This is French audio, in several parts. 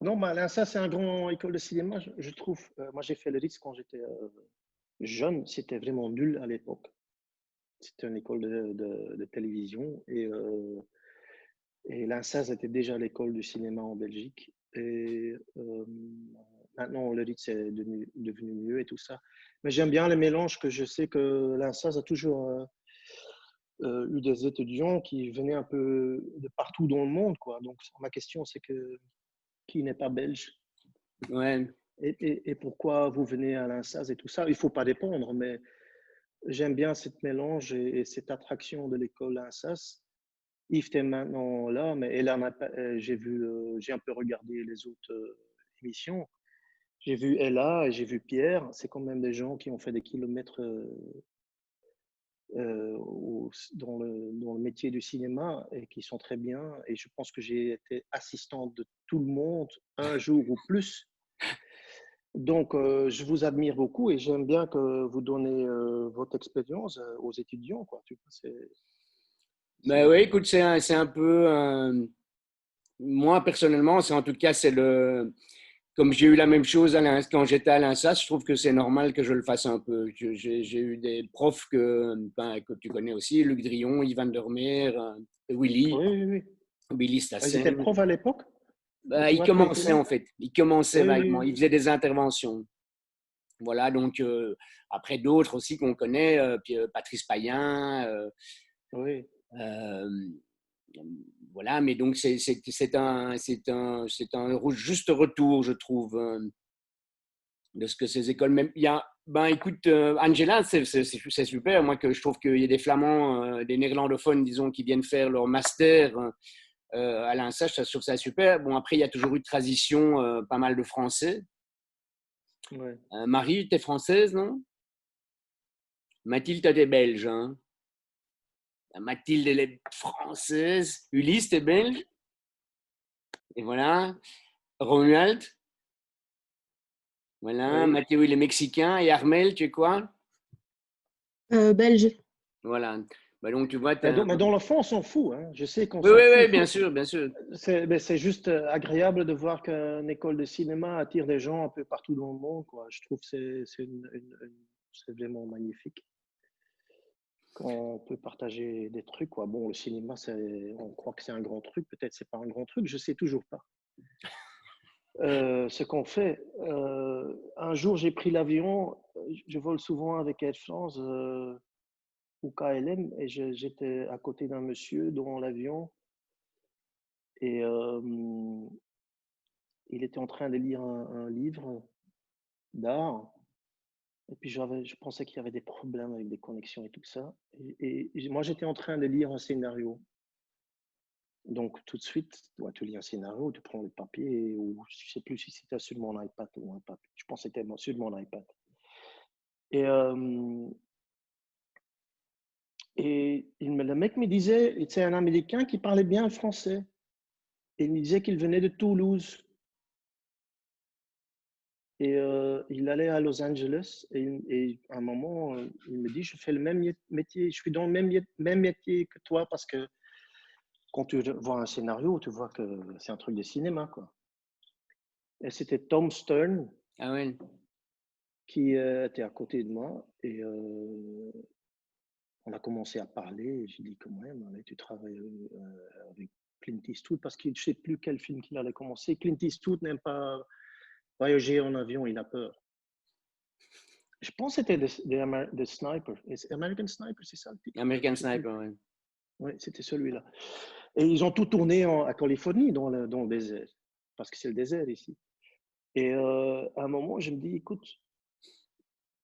Non, bah, là, ça, c'est un grand école de cinéma, je trouve. Moi, j'ai fait le Ritz quand j'étais jeune. C'était vraiment nul à l'époque. C'était une école de télévision. Et l'INSAS était déjà l'école du cinéma en Belgique. Et maintenant, le Ritz est devenu mieux et tout ça. Mais j'aime bien le mélange que je sais que l'INSAS a toujours eu des étudiants qui venaient un peu de partout dans le monde, quoi. Donc, ma question, c'est que qui n'est pas belge Ouais. et pourquoi vous venez à l'INSAS et tout ça. Il ne faut pas dépendre, mais j'aime bien cette mélange et cette attraction de l'école INSAS. Yves est maintenant là, mais et là, j'ai un peu regardé les autres émissions. J'ai vu Ella et j'ai vu Pierre. C'est quand même des gens qui ont fait des kilomètres dans le métier du cinéma et qui sont très bien. Et je pense que j'ai été assistante de tout le monde un jour ou plus. Donc, je vous admire beaucoup et j'aime bien que vous donnez votre expérience aux étudiants, quoi. Tu vois, Ben c'est- oui, écoute, c'est un peu, moi personnellement, c'est en tout cas, c'est le, comme j'ai eu la même chose quand j'étais à l'INSA, je trouve que c'est normal que je le fasse un peu. J'ai eu des profs ben, que tu connais aussi, Luc Drion, Yvan Dermeer, Willy, Oui, oui, oui. Willy Ils étaient Stassen. profs à l'époque et Ben, il toi, tu as été commençait là? en fait, il commençait Oui, vaguement, oui, il faisait des interventions. Voilà, donc après d'autres aussi qu'on connaît, puis, Patrice Payen, oui. euh, voilà, mais donc c'est un juste retour, je trouve, de ce que ces écoles. Même, il y a, ben écoute, Angela, c'est super. Moi, que je trouve qu'il y a des Flamands, des Néerlandophones, disons, qui viennent faire leur master à l'INSA, je trouve ça super. Bon, après, il y a toujours eu de tradition, pas mal de Français. Ouais. Marie, tu es française, non? Mathilde, tu es belge, hein? Mathilde, elle est française. Ulysse, t'es belge. Et voilà. Romuald, voilà. Oui. Mathéo, il est mexicain. Et Armel, tu es quoi? Belge. Voilà. Bah donc, tu vois, Mais dans le fond, on s'en fout, hein. Je sais qu'on oui, s'en oui, fout. oui, bien sûr, bien sûr. Mais c'est juste agréable de voir qu'une école de cinéma attire des gens un peu partout dans le monde, quoi. Je trouve que c'est vraiment magnifique quand on peut partager des trucs, quoi. Bon, le cinéma, on croit que c'est un grand truc. Peut-être c'est pas un grand truc. Je sais toujours pas. Ce qu'on fait. Un jour, j'ai pris l'avion. Je vole souvent avec Air France ou KLM et j'étais à côté d'un monsieur dans l'avion et il était en train de lire un livre d'art. Et puis je pensais qu'il y avait des problèmes avec des connexions et tout ça. Et moi, j'étais en train de lire un scénario. Donc, tout de suite, ouais, tu lis un scénario, tu prends le papier, ou je ne sais plus si c'était sur mon iPad ou un papier. Je pense que c'était sur mon iPad. Et, le mec me disait, c'est un Américain qui parlait bien le français. Et il me disait qu'il venait de Toulouse. Et il allait à Los Angeles. Et à un moment, il me dit, je fais le même métier, je suis dans le même métier que toi parce que quand tu vois un scénario, tu vois que c'est un truc de cinéma, quoi. Et c'était Tom Stern Ah ouais. qui était à côté de moi et on a commencé à parler. Et j'ai dit, comment même, tu travailles avec Clint Eastwood parce qu'il ne sait plus quel film qu'il allait commencer. Clint Eastwood n'aime pas voyager en avion, il a peur. Je pense que c'était des Sniper. American Sniper, c'est ça le titre? American Je sais plus. Sniper, ouais. Oui, c'était celui-là. Et ils ont tout tourné à Californie, dans le désert, parce que c'est le désert ici. Et à un moment, je me dis, écoute,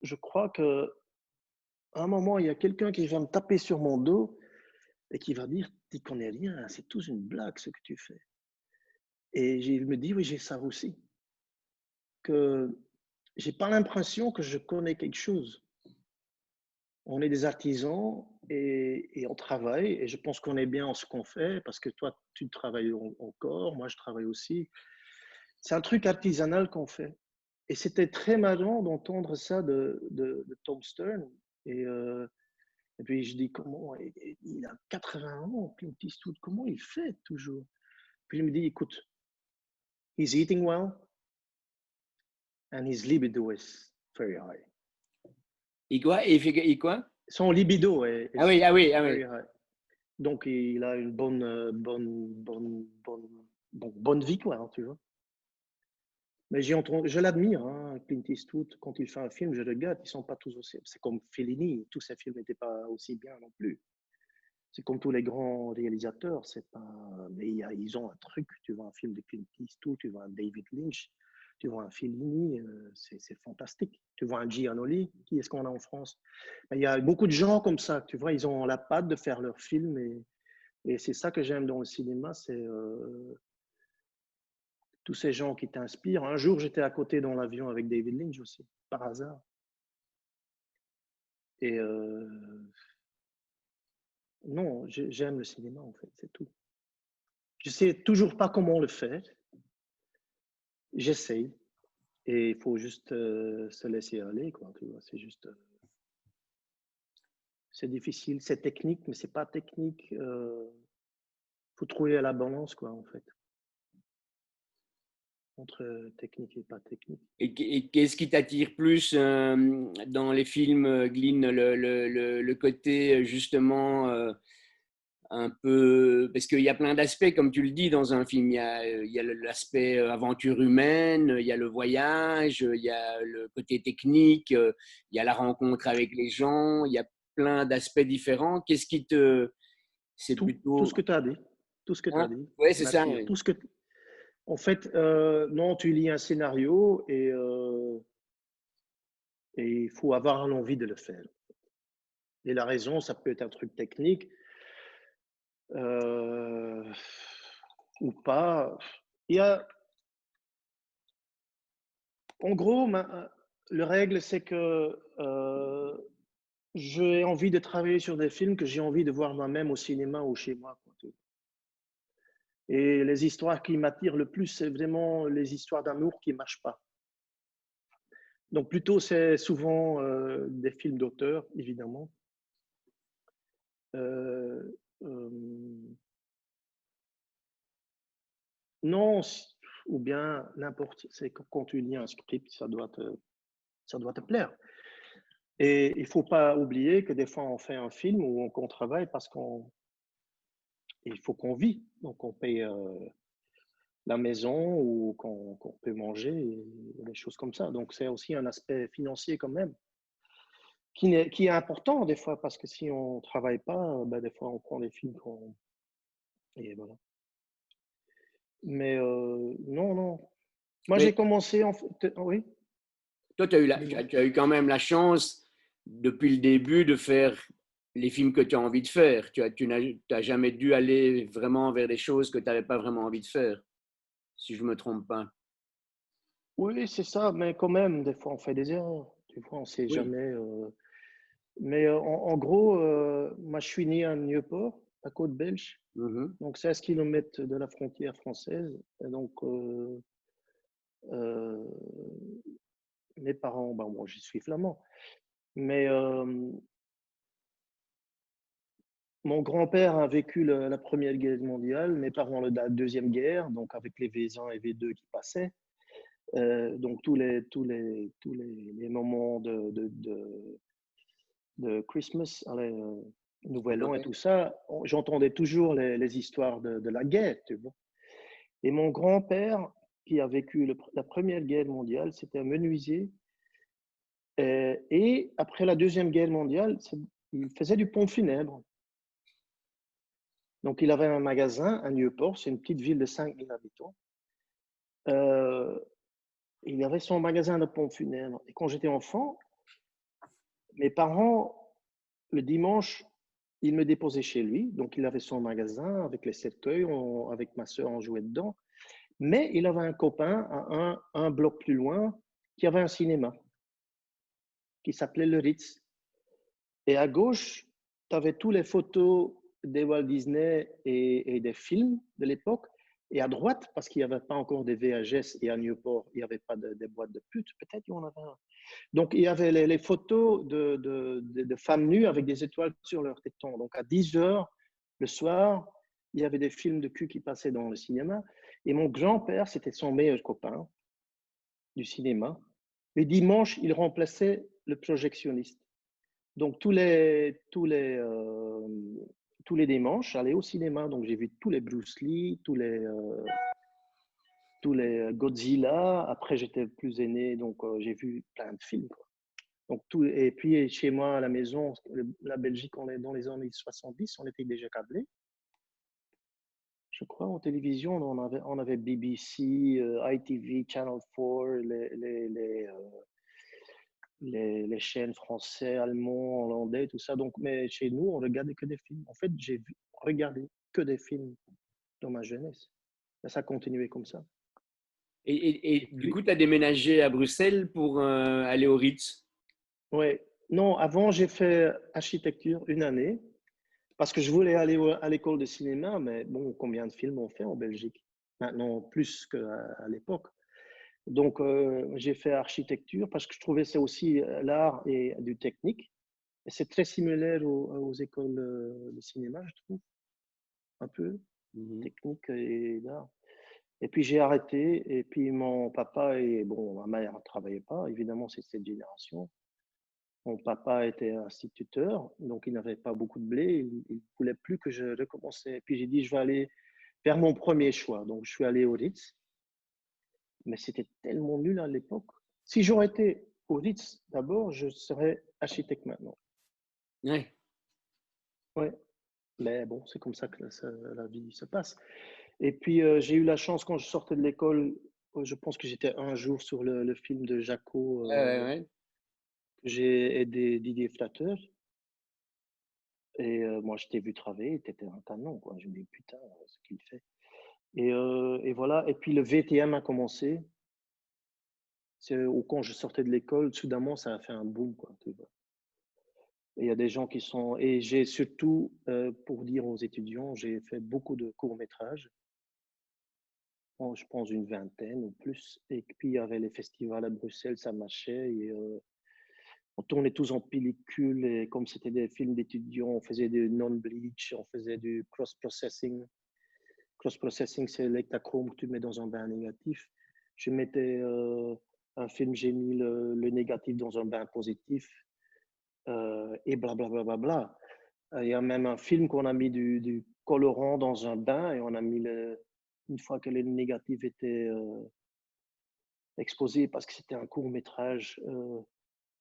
je crois que à un moment, il y a quelqu'un qui va me taper sur mon dos et qui va dire, tu connais rien, c'est tout une blague ce que tu fais. Et je me dis, oui, j'ai ça aussi, que j'ai pas l'impression que je connais quelque chose. On est des artisans et on travaille et je pense qu'on est bien en ce qu'on fait parce que toi, tu travailles encore, moi je travaille aussi. C'est un truc artisanal qu'on fait. Et c'était très marrant d'entendre ça de Tom Stern. Et, euh, et puis je dis, comment, il a 80 ans, Clint Eastwood, comment il fait toujours? Puis il me dit, écoute, he's eating well, and his libido is very high. Et quoi? Et quoi? Son libido est Ah oui, ah oui, ah oui. very high. Donc, il a une bonne vie, quoi, hein, tu vois. Mais je l'admire, hein, Clint Eastwood, quand il fait un film, je le regarde, ils sont pas tous aussi. C'est comme Fellini, tous ses films n'étaient pas aussi bien non plus. C'est comme tous les grands réalisateurs, c'est pas. Mais ils ont un truc. Tu vois un film de Clint Eastwood, tu vois un David Lynch, tu vois un Fellini, c'est fantastique. Tu vois un Giannoli, qui est-ce qu'on a en France? Il y a beaucoup de gens comme ça, tu vois, ils ont la patte de faire leurs films et c'est ça que j'aime dans le cinéma, c'est tous ces gens qui t'inspirent. Un jour, j'étais à côté dans l'avion avec David Lynch aussi, par hasard. Et non, j'aime le cinéma en fait, c'est tout. Je sais toujours pas comment le faire. J'essaye. Et il faut juste se laisser aller, quoi. Tu vois, c'est juste. C'est difficile, c'est technique, mais c'est pas technique. Faut trouver la balance, quoi, en fait. Entre technique et pas technique. Et qu'est-ce qui t'attire plus dans les films, Glyn, le côté justement un peu, parce qu'il y a plein d'aspects, comme tu le dis, dans un film. Il y a l'aspect aventure humaine, il y a le voyage, il y a le côté technique, il y a la rencontre avec les gens, il y a plein d'aspects différents. Qu'est-ce qui te... C'est Tout plutôt... ce que tu as dit. Tout ce que tu as Hein? dit. Oui, c'est ça. Tout ce que... En fait, non, tu lis un scénario et il faut avoir l'envie de le faire. Et la raison, ça peut être un truc technique ou pas. Il y a, en gros, la règle, c'est que j'ai envie de travailler sur des films que j'ai envie de voir moi-même au cinéma ou chez moi. Et les histoires qui m'attirent le plus, c'est vraiment les histoires d'amour qui ne marchent pas. Donc plutôt, c'est souvent des films d'auteur, évidemment. Non, ou bien n'importe. C'est quand tu lis un script, ça doit te plaire. Et il ne faut pas oublier que des fois, on fait un film ou qu'on travaille parce il faut qu'on vit. Donc, on paye la maison ou qu'on peut manger et des choses comme ça. Donc, c'est aussi un aspect financier quand même qui est important des fois parce que si on ne travaille pas, ben, des fois, on prend des films et voilà. Mais non, non. Moi, j'ai Mais commencé en fait. Oui. toi, tu as eu quand même la chance, depuis le début, de faire les films que tu as envie de faire. Tu n'as jamais dû aller vraiment vers des choses que tu n'avais pas vraiment envie de faire, si je ne me trompe pas. Oui, c'est ça, mais quand même, des fois, on fait des erreurs. Tu vois, on ne sait Oui. jamais. Mais en gros, moi, je suis né à Nieuport, à côte belge, Mhm. donc 16 km de la frontière française. Et donc, euh, mes parents, ben, moi, je suis flamand, mais mon grand-père a vécu la Première Guerre mondiale, mes parents la Deuxième Guerre, donc avec les V1 et V2 qui passaient. Donc tous les moments de Christmas, allez, Nouvel An et Ouais. tout ça, j'entendais toujours les histoires de la guerre, tu vois. Et mon grand-père, qui a vécu la Première Guerre mondiale, c'était un menuisier. Et après la Deuxième Guerre mondiale, il faisait du pont funèbre. Donc, il avait un magasin à Nieuport, c'est une petite ville de 5000 habitants. Il avait son magasin de pompes funèbres. Et quand j'étais enfant, mes parents, le dimanche, ils me déposaient chez lui. Donc, il avait son magasin avec les cercueils, avec ma soeur, on jouait dedans. Mais il avait un copain à un bloc plus loin qui avait un cinéma qui s'appelait le Ritz. Et à gauche, tu avais toutes les photos des Walt Disney et des films de l'époque. Et à droite, parce qu'il n'y avait pas encore des VHS et à Newport, il n'y avait pas des boîtes de putes, peut-être il y en avait un. Donc, il y avait les photos de femmes nues avec des étoiles sur leur téton. Donc, à 10 heures le soir, il y avait des films de cul qui passaient dans le cinéma. Et mon grand-père, c'était son meilleur copain du cinéma. Les dimanches, il remplaçait le projectionniste. Donc, tous les dimanches, j'allais au cinéma. Donc, j'ai vu tous les Bruce Lee, tous les Godzilla. Après, j'étais plus aîné, donc j'ai vu plein de films, quoi. Donc, et puis, chez moi, à la maison, la Belgique, on est dans les années 70, on était déjà câblés. Je crois en télévision, on avait BBC, ITV, Channel 4, les chaînes français, allemands, hollandais, tout ça. Donc, mais chez nous, on regardait que des films. En fait, j'ai regardé que des films dans ma jeunesse. Et ça a continué comme ça. Et Et du puis, coup, tu as déménagé à Bruxelles pour aller au Ritz. ouais. Non, avant, j'ai fait architecture une année parce que je voulais aller à l'école de cinéma, mais bon, combien de films on fait en Belgique? Maintenant, plus qu'à l'époque. Donc, j'ai fait architecture parce que je trouvais c'est aussi l'art et du technique. Et c'est très similaire aux écoles de cinéma, je trouve, un peu Mhm. technique et l'art. Et puis j'ai arrêté. Et puis mon papa et bon, ma mère ne travaillait pas. Évidemment, c'est cette génération. Mon papa était instituteur, donc il n'avait pas beaucoup de blé. Il ne voulait plus que je recommence. Et puis j'ai dit, je vais aller faire mon premier choix. Donc je suis allé au Ritz. Mais c'était tellement nul à l'époque. Si j'aurais été au Ritz d'abord, je serais architecte maintenant. Ouais. Ouais, mais bon, c'est comme ça que la vie se passe. Et puis j'ai eu la chance quand je sortais de l'école, je pense que j'étais un jour sur le film de Jaco, Ouais, ouais, ouais. que j'ai aidé Didier Flatteur. Et moi, je t'ai vu travailler, tu étais un canon, quoi. Je me dis, putain, ce qu'il fait. Et voilà. Et puis le VTM a commencé. Quand je sortais de l'école, soudainement, ça a fait un boom, quoi. Tu vois. Il y a des gens qui sont. Et j'ai surtout, pour dire aux étudiants, j'ai fait beaucoup de courts-métrages. Bon, je pense une vingtaine ou plus. Et puis, il y avait les festivals à Bruxelles, ça marchait. Et, on tournait tous en pellicule. Et comme c'était des films d'étudiants, on faisait du non-bleach, on faisait du cross-processing. Cross-processing, c'est l'hectachrome que tu mets dans un bain négatif. Je mettais un film, j'ai mis le négatif dans un bain positif. Et blablabla. Bla, bla, bla, bla. Il y a même un film qu'on a mis du colorant dans un bain et on a mis une fois que le négatif était exposé, parce que c'était un court métrage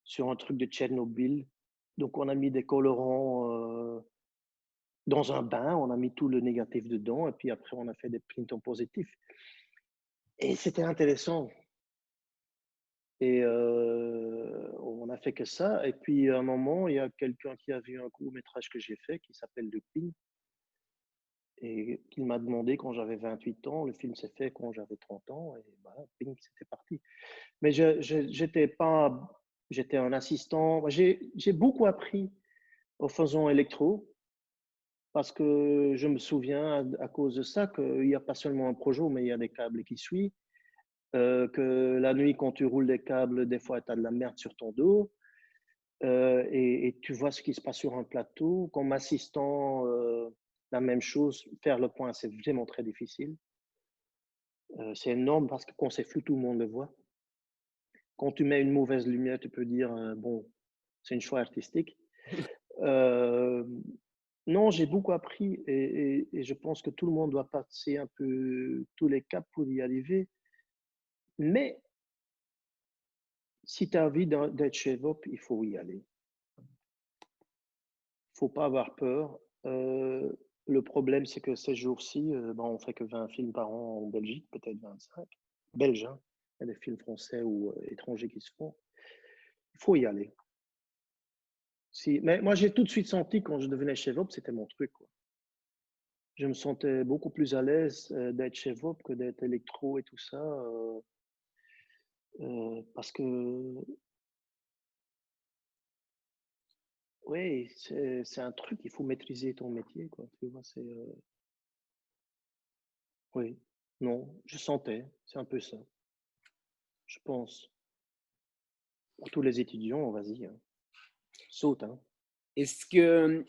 sur un truc de Tchernobyl. Donc on a mis des colorants dans un bain, on a mis tout le négatif dedans et puis après on a fait des prints en positif. Et c'était intéressant. Et on a fait que ça. Et puis à un moment, il y a quelqu'un qui a vu un court métrage que j'ai fait qui s'appelle Le Ping et qu'il m'a demandé quand j'avais 28 ans. Le film s'est fait quand j'avais 30 ans et voilà, ping, c'était parti. Mais j'étais pas, j'étais un assistant. J'ai beaucoup appris en faisant électro parce que je me souviens à cause de ça qu'il n'y a pas seulement un projet, mais il y a des câbles qui suivent. Que la nuit, quand tu roules des câbles, des fois, tu as de la merde sur ton dos. Et tu vois ce qui se passe sur un plateau. Comme assistant, la même chose. Faire le point, c'est vraiment très difficile. C'est énorme parce que quand c'est flou, tout le monde le voit. Quand tu mets une mauvaise lumière, tu peux dire, bon, c'est une choix artistique. Euh, non, j'ai beaucoup appris et je pense que tout le monde doit passer un peu tous les caps pour y arriver. Mais si tu as envie d'être chef op, il faut y aller. Faut pas avoir peur. Le problème, c'est que ces jours-ci, ben, on fait que 20 films par an en Belgique, peut-être 25. Belges, hein. Il y a des films français ou étrangers qui se font. Il faut y aller. Mais moi, j'ai tout de suite senti quand je devenais chef-op, c'était mon truc, quoi. Je me sentais beaucoup plus à l'aise d'être chef-op que d'être électro et tout ça. Parce que, oui, c'est un truc, il faut maîtriser ton métier, quoi. Tu vois, oui, non, je sentais, c'est un peu ça, je pense. Pour tous les étudiants, vas-y, hein. Saute, hein. Est-ce que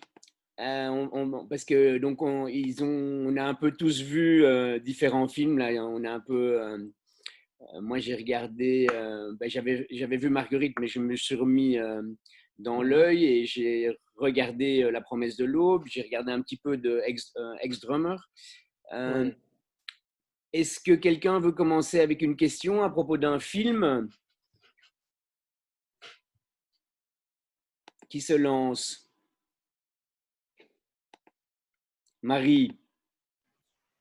Parce que donc on a un peu tous vu différents films là. On a un peu. Moi, j'ai regardé. J'avais vu Marguerite, mais je me suis remis dans l'œil et j'ai regardé La Promesse de l'Aube. J'ai regardé un petit peu de Ex-Drummer. Oui. Est-ce que quelqu'un veut commencer avec une question à propos d'un film? Qui se lance? Marie.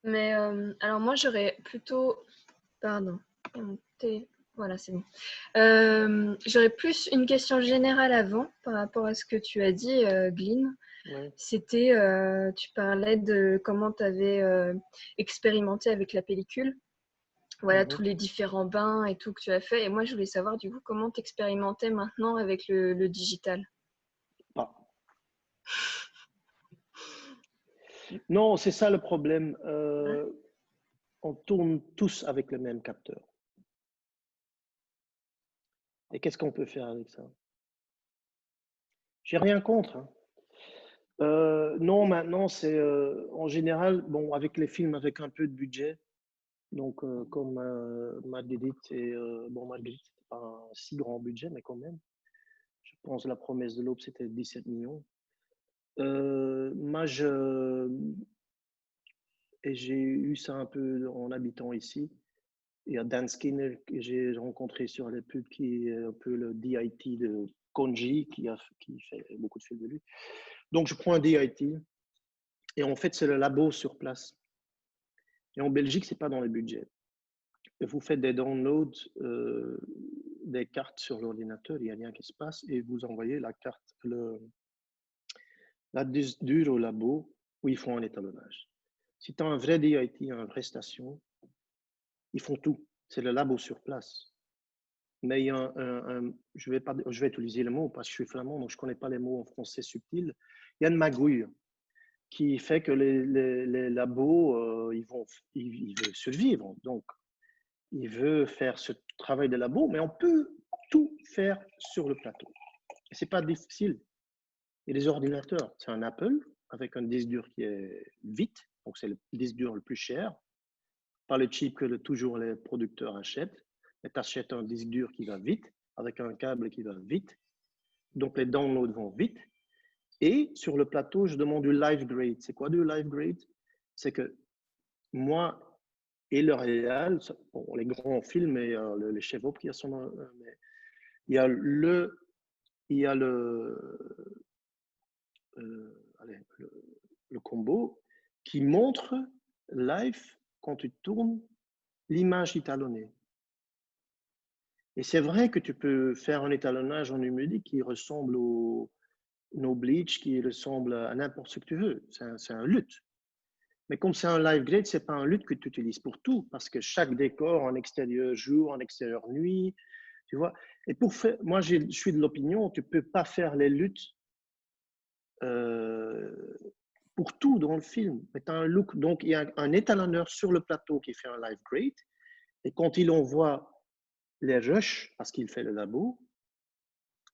Mais alors moi j'aurais plutôt, pardon, voilà c'est bon. J'aurais plus une question générale avant par rapport à ce que tu as dit, Glyn. Oui. C'était, tu parlais de comment tu avais expérimenté avec la pellicule. Voilà, tous les différents bains et tout que tu as fait. Et moi, je voulais savoir du coup comment tu expérimentais maintenant avec le digital. Pas. Non, c'est ça le problème. On tourne tous avec le même capteur. Et qu'est-ce qu'on peut faire avec ça? J'ai rien contre, hein. Non, maintenant, c'est en général, bon, avec les films avec un peu de budget, donc comme Marguerite, bon, Marguerite, c'était pas un si grand budget, mais quand même, je pense La Promesse de l'Aube, c'était 17 millions. Moi, et j'ai eu ça un peu en habitant ici. Il y a Dan Skinner que j'ai rencontré sur les pubs, qui est un peu le DIT de Konji, qui fait beaucoup de films de lui. Donc, je prends un DIT et en fait, c'est le labo sur place. Et en Belgique, c'est pas dans les budgets. Et vous faites des downloads des cartes sur l'ordinateur, il n'y a rien qui se passe, et vous envoyez la carte, la disque dure au labo où ils font un étalonnage. Si tu as un vrai DIT, une vraie station, ils font tout. C'est le labo sur place. Mais il y a je vais utiliser le mot parce que je suis flamand, donc je ne connais pas les mots en français subtils. Il y a une magouille qui fait que les labos, ils veulent survivre. Donc, ils veulent faire ce travail de labo, mais on peut tout faire sur le plateau. Et ce n'est pas difficile. Il y a des ordinateurs. C'est un Apple avec un disque dur qui est vite, donc c'est le disque dur le plus cher, pas le chip que toujours les producteurs achètent, mais tu achètes un disque dur qui va vite, avec un câble qui va vite, donc les downloads vont vite. Et sur le plateau, je demande du live grade. C'est quoi du live grade? C'est que moi et le réal, bon, les grands films et le chef-op qui a son nom, mais il y a allez, le combo qui montre live quand tu tournes l'image étalonnée. Et c'est vrai que tu peux faire un étalonnage en numérique qui ressemble au no bleach, qui ressemble à n'importe ce que tu veux. C'est un LUT. Mais comme c'est un live grade, c'est pas un LUT que tu utilises pour tout, parce que chaque décor, en extérieur jour, en extérieur nuit, tu vois. Et pour faire, moi, je suis de l'opinion, tu peux pas faire les LUT pour tout dans le film. Mais tu as un look. Donc, il y a un étalonneur sur le plateau qui fait un live grade. Et quand il envoie les rushs, parce qu'il fait le labo,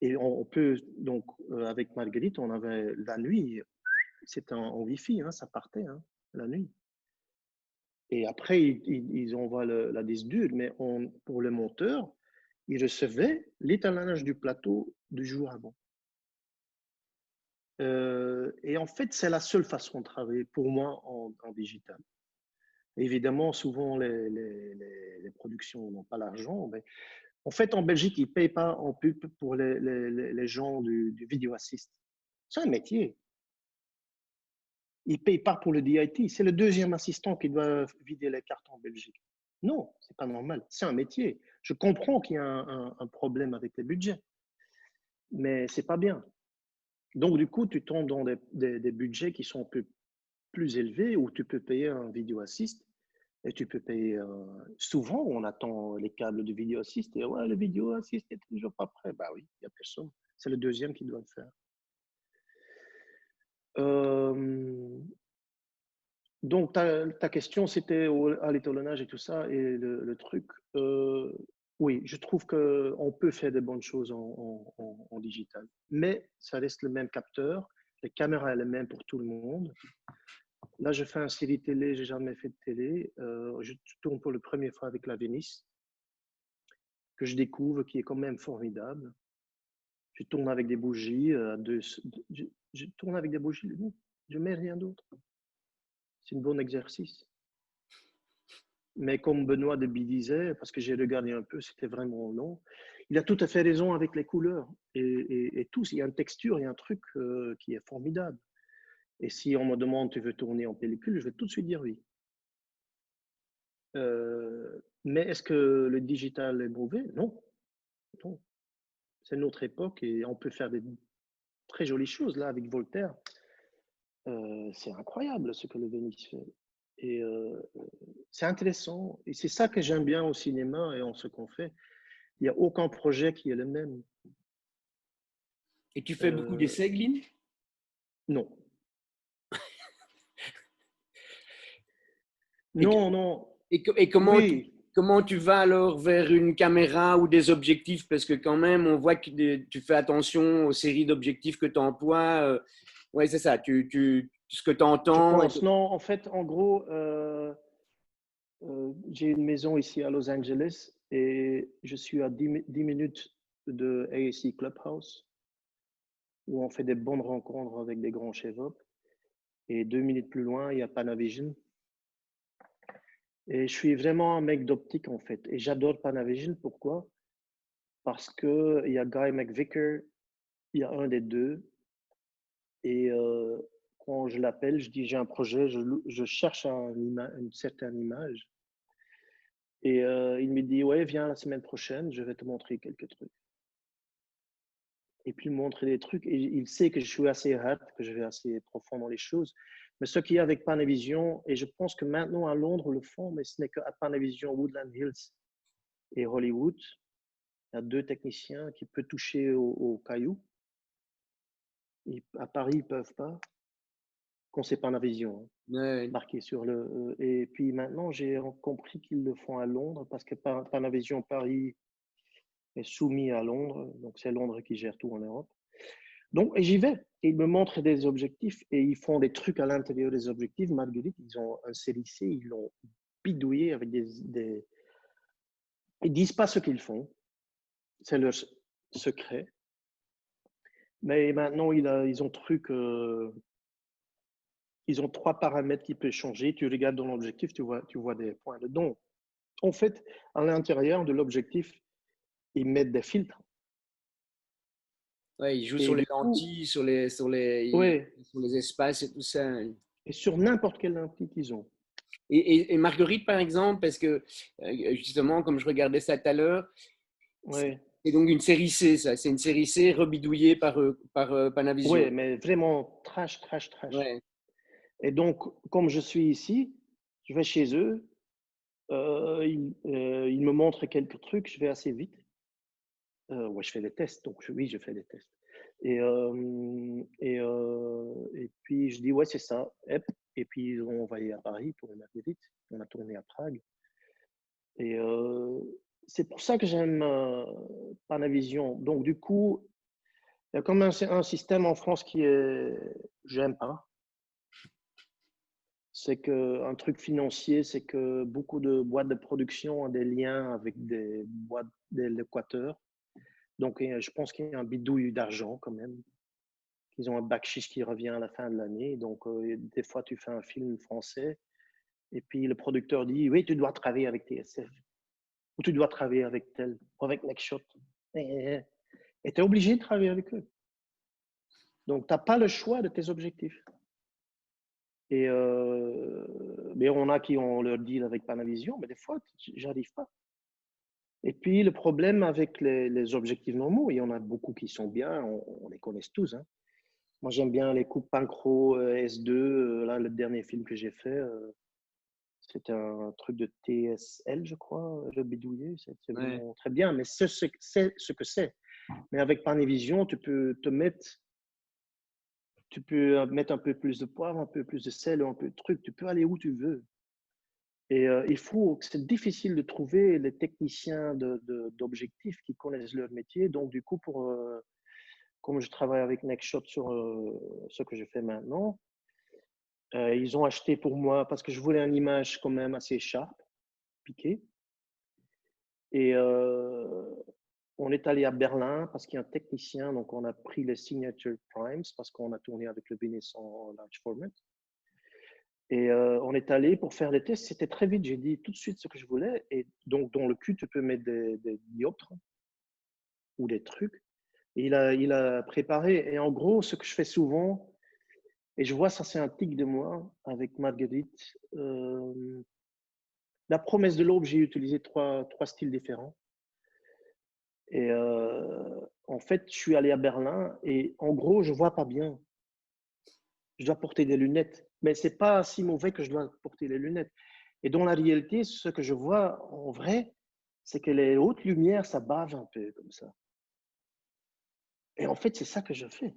et on peut, donc, avec Marguerite, on avait la nuit, c'était en Wi-Fi, hein, ça partait, hein, la nuit. Et après, ils envoient la disque dure, mais pour le monteur, il recevait l'étalonnage du plateau du jour avant. Et en fait, c'est la seule façon de travailler pour moi en digital. Évidemment, souvent, les productions n'ont pas l'argent. Mais en fait, en Belgique, ils ne payent pas en pub pour les gens du Video Assist. C'est un métier. Ils ne payent pas pour le DIT. C'est le deuxième assistant qui doit vider les cartes en Belgique. Non, c'est pas normal. C'est un métier. Je comprends qu'il y a un problème avec les budgets, mais c'est pas bien. Donc, du coup, tu tombes dans des budgets qui sont un peu plus élevés où tu peux payer un Video Assist et tu peux payer. Souvent, on attend les câbles de Video Assist et ouais, le Video Assist n'est toujours pas prêt. Bah oui, il n'y a personne. C'est le deuxième qui doit le faire. Donc, ta question, c'était à l'étalonnage et tout ça, et le truc. Oui, je trouve qu'on peut faire de bonnes choses en digital, mais ça reste le même capteur. Les caméras, elle est même pour tout le monde. Là, je fais une série télé, j'ai jamais fait de télé. Je tourne pour la première fois avec la Venice, que je découvre, qui est quand même formidable. Je tourne avec des bougies. Je tourne avec des bougies, je mets rien d'autre. C'est un bon exercice. Mais comme Benoît Deby disait, parce que j'ai regardé un peu, c'était vraiment long, il a tout à fait raison avec les couleurs et tout. Il y a une texture, il y a un truc qui est formidable. Et si on me demande, tu veux tourner en pellicule, je vais tout de suite dire oui. Mais est-ce que le digital est mauvais? Non, non. C'est notre époque et on peut faire des très jolies choses là avec Voltaire. C'est incroyable ce que le Vénice fait. Et c'est intéressant. Et c'est ça que j'aime bien au cinéma et en ce qu'on fait. Il n'y a aucun projet qui est le même. Et tu fais beaucoup d'essais, Glyn? Non. Et, Non, non. et Oui. comment tu vas alors vers une caméra ou des objectifs? Parce que quand même, on voit que tu fais attention aux séries d'objectifs que tu emploies. Oui, c'est ça. Ce que tu Je entends. pense. Non, en fait, en gros, j'ai une maison ici à Los Angeles et je suis à 10 minutes de AAC Clubhouse où on fait des bonnes rencontres avec des grands chefs-op. Et 2 minutes plus loin, il y a Panavision. Et je suis vraiment un mec d'optique en fait. Et j'adore Panavision. Pourquoi? Parce qu'il y a Guy McVicker, il y a un des deux. Et quand je l'appelle, je dis j'ai un projet, je cherche une certaine image. Et il me dit ouais, viens la semaine prochaine, je vais te montrer quelques trucs. Et puis montrer des trucs. Et il sait que je suis assez hard, que je vais assez profond dans les choses. Mais ce qu'il y a avec Panavision, et je pense que maintenant à Londres le font, mais ce n'est qu'à Panavision, Woodland Hills et Hollywood. Il y a 2 techniciens qui peuvent toucher aux cailloux. À Paris, ils ne peuvent pas, quand c'est Panavision, Ouais. marqué sur le. Et puis maintenant, j'ai compris qu'ils le font à Londres parce que Panavision Paris est soumis à Londres, donc c'est Londres qui gère tout en Europe. Donc j'y vais. Ils me montrent des objectifs et ils font des trucs à l'intérieur des objectifs. Marguerite, ils ont un CLC, ils l'ont bidouillé avec des. Ils disent pas ce qu'ils font, c'est leur secret. Mais maintenant, ils ont truc. Ils ont 3 paramètres qui peuvent changer. Tu regardes dans l'objectif, tu vois des points dedans. En fait, à l'intérieur de l'objectif, ils mettent des filtres. Ouais, ils jouent Et sur les du coup, lentilles, ouais, sur les espaces et tout ça. et sur n'importe quelle lentille qu'ils ont. Et Marguerite, par exemple, parce que justement, comme je regardais ça tout à l'heure, Ouais, c'est donc une série C, ça. C'est une série C rebidouillée par Panavision. ouais, mais vraiment trash, trash, trash. Ouais. Et donc, comme je suis ici, je vais chez eux, ils me montrent quelques trucs, je vais assez vite. Ouais, je fais des tests, donc oui, je fais des tests. Et puis je dis, ouais, c'est ça. Et puis ils ont envoyé à Paris pour Marguerite. On a tourné à Prague. Et c'est pour ça que j'aime Panavision. Donc du coup, il y a comme un système en France qui est, j'aime pas. C'est qu'un truc financier, c'est que beaucoup de boîtes de production ont des liens avec des boîtes de l'Équateur. Donc je pense qu'il y a un bidouille d'argent quand même. Ils ont un bac chiche qui revient à la fin de l'année. Donc, des fois, tu fais un film français et puis le producteur dit oui, tu dois travailler avec TSF ou tu dois travailler avec tel ou avec Nextshot. Et tu es obligé de travailler avec eux. Donc, tu n'as pas le choix de tes objectifs. Et mais on a qui ont leur deal avec Panavision, mais des fois, j'arrive pas. Et puis, le problème avec les objectifs normaux, il y en a beaucoup qui sont bien, on les connaît tous. Hein. Moi, j'aime bien les coupes Pancro S2. Là, le dernier film que j'ai fait, c'était un truc de TSL, je crois, le bidouillé. C'est Ouais. vraiment très bien, mais c'est ce que c'est. Mais avec Panavision, tu peux mettre un peu plus de poivre, un peu plus de sel, un peu de truc. Tu peux aller où tu veux. Et c'est difficile de trouver les techniciens d'objectifs qui connaissent leur métier. Donc, du coup, comme je travaille avec Nextshot sur ce que je fais maintenant, ils ont acheté pour moi, parce que je voulais une image quand même assez sharp, piquée. Et on est allé à Berlin parce qu'il y a un technicien, donc on a pris les Signature Primes parce qu'on a tourné avec le B900 Large Format. Et on est allé pour faire les tests. C'était très vite. J'ai dit tout de suite ce que je voulais. Et donc, dans le cul, tu peux mettre des dioptres ou des trucs. Et il a préparé. Et en gros, ce que je fais souvent, et je vois ça, c'est un tic de moi avec Marguerite. La promesse de l'aube, j'ai utilisé trois styles différents. Et en fait, je suis allé à Berlin et en gros, je vois pas bien. Je dois porter des lunettes. Mais c'est pas si mauvais que je dois porter les lunettes. Et dans la réalité, ce que je vois en vrai, c'est que les hautes lumières, ça bave un peu comme ça. Et en fait, c'est ça que je fais.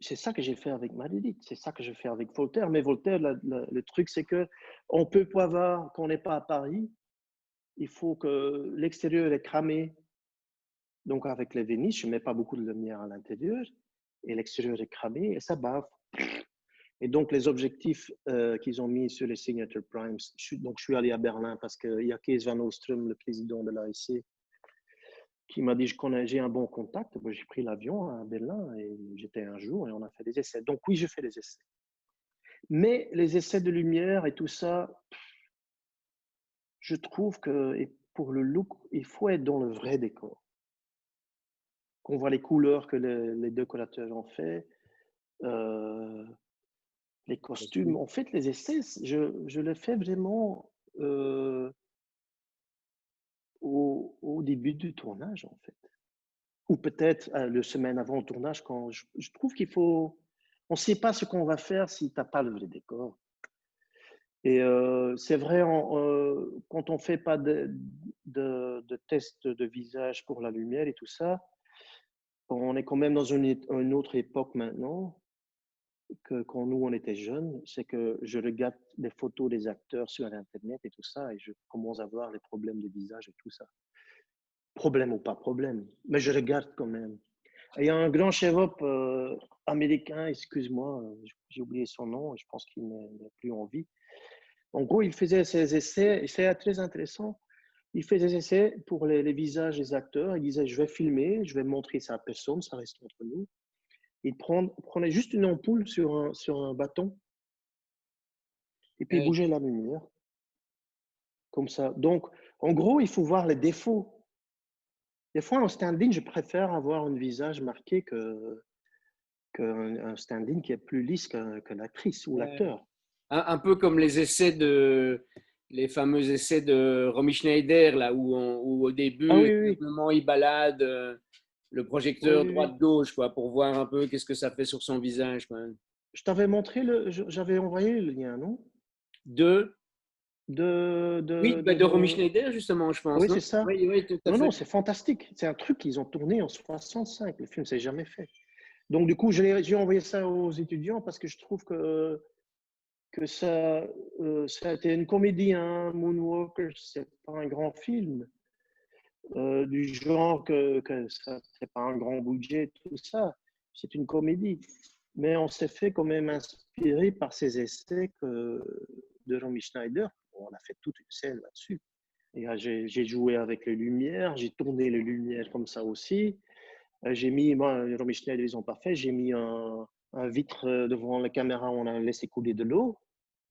C'est ça que j'ai fait avec Malédite. C'est ça que je fais avec Voltaire. Mais Voltaire, le truc, c'est que on peut pas voir qu'on n'est pas à Paris. Il faut que l'extérieur est cramé. Donc, avec les Vénices, je ne mets pas beaucoup de lumière à l'intérieur. Et l'extérieur est cramé et ça bave. Et donc, les objectifs qu'ils ont mis sur les Signature Primes, donc je suis allé à Berlin parce qu'il y a Kees van Oostrum, le président de l'AEC, qui m'a dit j'ai un bon contact. J'ai pris l'avion à Berlin et j'étais un jour et on a fait des essais. Donc, oui, je fais des essais. Mais les essais de lumière et tout ça, je trouve que pour le look, il faut être dans le vrai décor. Qu'on voit les couleurs que les décorateurs ont fait. Les costumes, en fait, les essais, je les fais vraiment au début du tournage, en fait. Ou peut-être le semaine avant le tournage, quand je trouve qu'il faut... On ne sait pas ce qu'on va faire si tu n'as pas le vrai décor. Et c'est vrai, quand on ne fait pas de test de visage pour la lumière et tout ça, on est quand même dans une autre époque maintenant. Que quand nous, on était jeunes, c'est que je regarde les photos des acteurs sur Internet et tout ça, et je commence à voir les problèmes de visage et tout ça. Problème ou pas problème, mais je regarde quand même. Et il y a un grand chef-op américain, excuse-moi, j'ai oublié son nom, je pense qu'il n'est plus en vie. En gros, il faisait ses essais, et c'est très intéressant. Il faisait des essais pour les visages des acteurs. Il disait, je vais filmer, je vais montrer ça à personne, ça reste entre nous. Il prenait juste une ampoule sur un bâton et puis bouger la lumière, comme ça. Donc, en gros, il faut voir les défauts. Des fois, en stand-in, je préfère avoir un visage marqué qu'un stand-in qui est plus lisse que l'actrice ou l'acteur. Un peu comme les fameux essais de Romy Schneider, là, où au début, oui. moment, il balade le projecteur Oui. droite-gauche, quoi, pour voir un peu qu'est-ce que ça fait sur son visage, quoi. Je t'avais montré, j'avais envoyé le lien, non? De Oui, de Romy de... Schneider, justement, je pense, Oui, non? c'est ça. Oui, tout à fait. Non, c'est fantastique. C'est un truc qu'ils ont tourné en 65. Le film s'est jamais fait. Donc, du coup, j'ai envoyé ça aux étudiants parce que je trouve que ça a été une comédie, hein. Moonwalker, c'est pas un grand film du genre que ça c'est pas un grand budget, tout ça. C'est une comédie. Mais on s'est fait quand même inspirer par ces essais de Romy Schneider. On a fait toute une scène là-dessus. Et j'ai joué avec les lumières, j'ai tourné les lumières comme ça aussi. J'ai mis, Romy Schneider, ils n'ont pas fait, j'ai mis un vitre devant la caméra, on a laissé couler de l'eau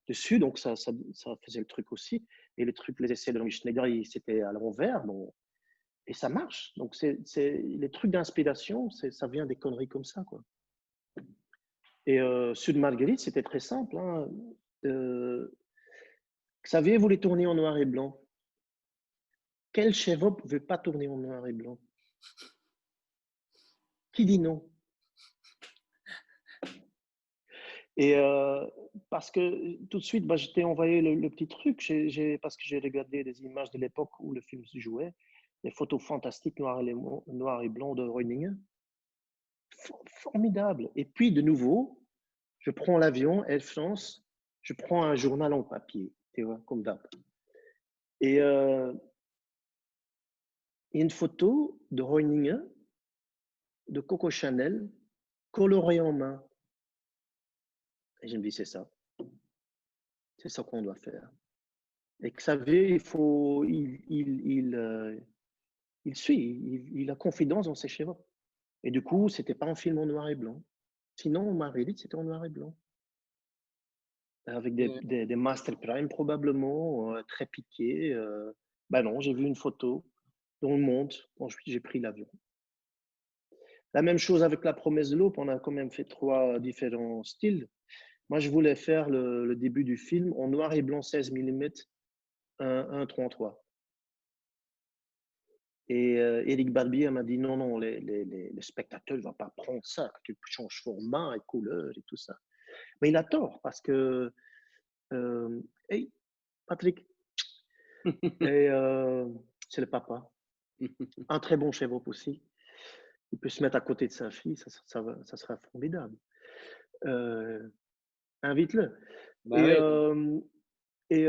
dessus, donc ça faisait le truc aussi. Et les essais de Romy Schneider, c'était à l'envers, bon, et ça marche. Donc, les trucs d'inspiration, ça vient des conneries comme ça, quoi. Et Sud Marguerite, c'était très simple, hein. Xavier voulait tourner en noir et blanc. Quel chef-op ne veut pas tourner en noir et blanc? Qui dit non? Et parce que tout de suite, je t'ai envoyé le petit truc, parce que j'ai regardé des images de l'époque où le film se jouait, des photos fantastiques noir et blanc de Roeningen. Formidable. Et puis, de nouveau, je prends l'avion, Air France, je prends un journal en papier, tu vois, comme d'hab. Et il y a une photo de Roeningen de Coco Chanel coloré en main. Et je me dis, c'est ça qu'on doit faire. Et Xavier, il suit, il a confiance dans ses chevaux. Et du coup, c'était pas un film en noir et blanc. Sinon, Marguerite, c'était en noir et blanc. Avec des Master Prime, probablement, très piqués. Ben non, j'ai vu une photo dans le monde quand j'ai pris l'avion. La même chose avec La Promesse de l'Aube, on a quand même fait 3 différents styles. Moi, je voulais faire le début du film en noir et blanc 16 mm, 1.33. Et Eric Barbier m'a dit non, les spectateurs ne vont pas prendre ça, que tu changes format et couleur et tout ça. Mais il a tort parce que, hey, Patrick, et, c'est le papa, un très bon chef aussi. Il peut se mettre à côté de sa fille, ça sera formidable. Invite-le. Bah ouais. Et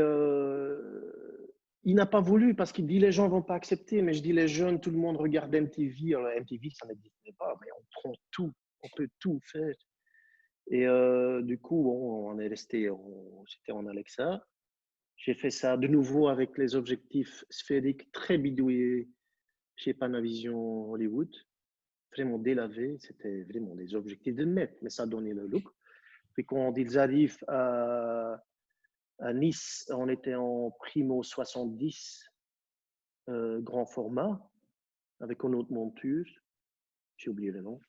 il n'a pas voulu parce qu'il dit les gens ne vont pas accepter. Mais je dis les jeunes, tout le monde regarde MTV. Alors MTV, ça n'existait pas, mais on prend tout, on peut tout faire. Et du coup, on est resté, j'étais en Alexa. J'ai fait ça de nouveau avec les objectifs sphériques très bidouillés chez Panavision Hollywood. Vraiment délavés, c'était vraiment des objectifs de mètre, mais ça donnait le look. Puis quand ils arrivent à Nice, on était en Primo 70, grand format, avec une autre monture. J'ai oublié le nom.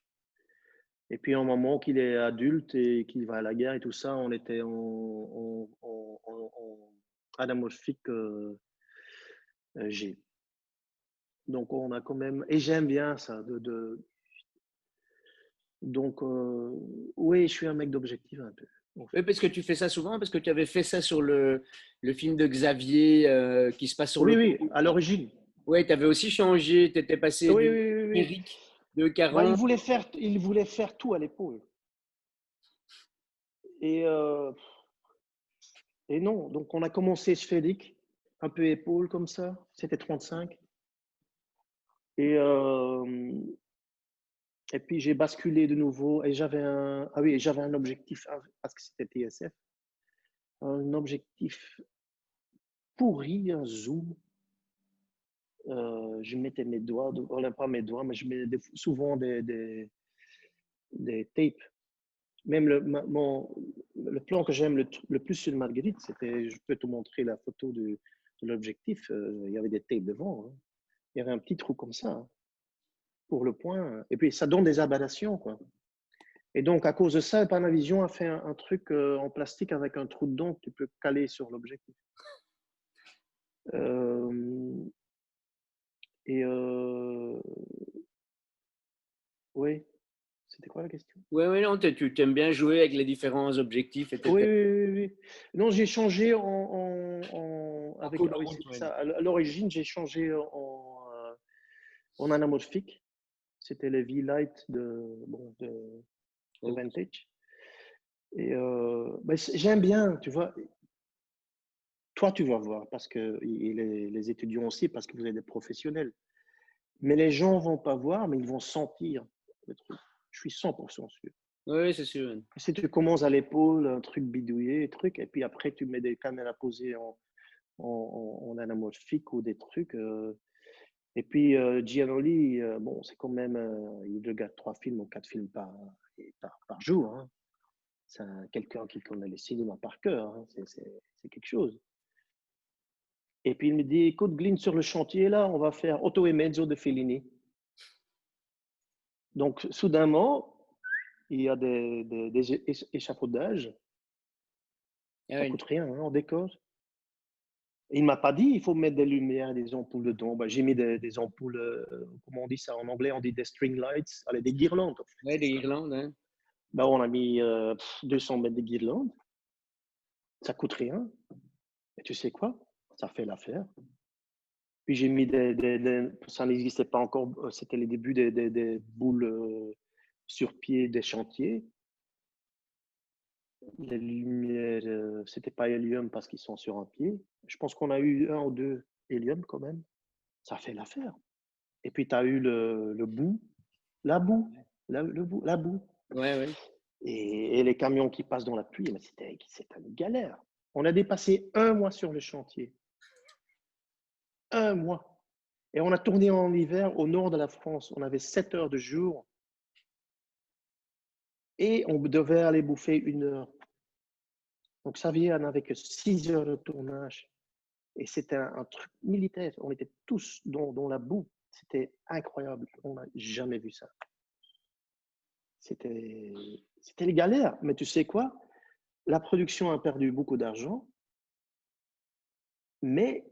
Et puis, au moment qu'il est adulte et qu'il va à la guerre et tout ça, on était en anamorphique G. Donc, on a quand même. Et j'aime bien ça. Donc, oui, je suis un mec d'objectif un peu. Oui, parce que tu fais ça souvent, parce que tu avais fait ça sur le film de Xavier qui se passe sur le Oui, pont. à l'origine. Oui, tu avais aussi changé, tu étais passé Oui, du oui, oui, oui. numérique de Bah, 40. il voulait faire tout à l'épaule. Et non, donc on a commencé sphérique, un peu épaule comme ça, c'était 35. Et, et puis j'ai basculé de nouveau et j'avais un objectif, parce que c'était TSF, un objectif pourri, un zoom. Je mettais mes doigts, pas mes doigts, mais je mettais souvent des tapes. Même le plan que j'aime le plus sur Marguerite, c'était, je peux te montrer la photo de l'objectif, il y avait des tapes devant, hein. Il y avait un petit trou comme ça, hein, pour le point. Et puis, ça donne des aberrations, quoi. Et donc, à cause de ça, Panavision a fait un truc en plastique avec un trou dedans que tu peux caler sur l'objectif. Et oui, c'était quoi la question? Oui, oui, non, tu aimes bien jouer avec les différents objectifs, etc. Oui. Non, j'ai changé avec, cours de oui, route, c'était ouais. ça. À l'origine, j'ai changé en anamorphique. C'était les V-Light de Ok. Vantage. Et j'aime bien, tu vois. Toi, tu vas voir, parce que et les étudiants aussi, parce que vous êtes des professionnels. Mais les gens vont pas voir, mais ils vont sentir le truc. Je suis 100% sûr. Oui, c'est sûr. Si tu commences à l'épaule, un truc bidouillé, truc, et puis après tu mets des caméras posées en anamorphique ou des trucs. Et puis Gianoli, bon, c'est quand même, il regarde 3 films ou 4 films par jour, hein. C'est quelqu'un qui connaît le cinéma par cœur, hein. C'est quelque chose. Et puis il me dit, écoute, Glyn, sur le chantier, là, on va faire Otto et Mezzo de Fellini. Donc, soudainement, il y a des échafaudages. Ah Ça oui. coûte rien, hein, en décor. Il ne m'a pas dit il faut mettre des lumières, des ampoules dedans. J'ai mis des ampoules, comment on dit ça en anglais? On dit des string lights, allez, des guirlandes. En fait, Ouais, des guirlandes, hein. on a mis 200 mètres de guirlandes. Ça coûte rien. Et tu sais quoi? Ça fait l'affaire. Puis j'ai mis ça n'existait pas encore, c'était les débuts des boules sur pied des chantiers. Les lumières, c'était pas hélium parce qu'ils sont sur un pied. Je pense qu'on a eu 1 ou 2 hélium quand même. Ça fait l'affaire. Et puis tu as eu le bout. la boue, la boue. Ouais, ouais. Et les camions qui passent dans la pluie, mais c'était une galère. On a dépassé 1 mois sur le chantier. 1 mois. Et on a tourné en hiver au nord de la France. On avait 7 heures de jour et on devait aller bouffer 1 heure. Donc, ça veut dire qu'on n'avait que 6 heures de tournage. Et c'était un truc militaire. On était tous dans la boue. C'était incroyable. On n'a jamais vu ça. C'était les galères. Mais tu sais quoi? La production a perdu beaucoup d'argent, mais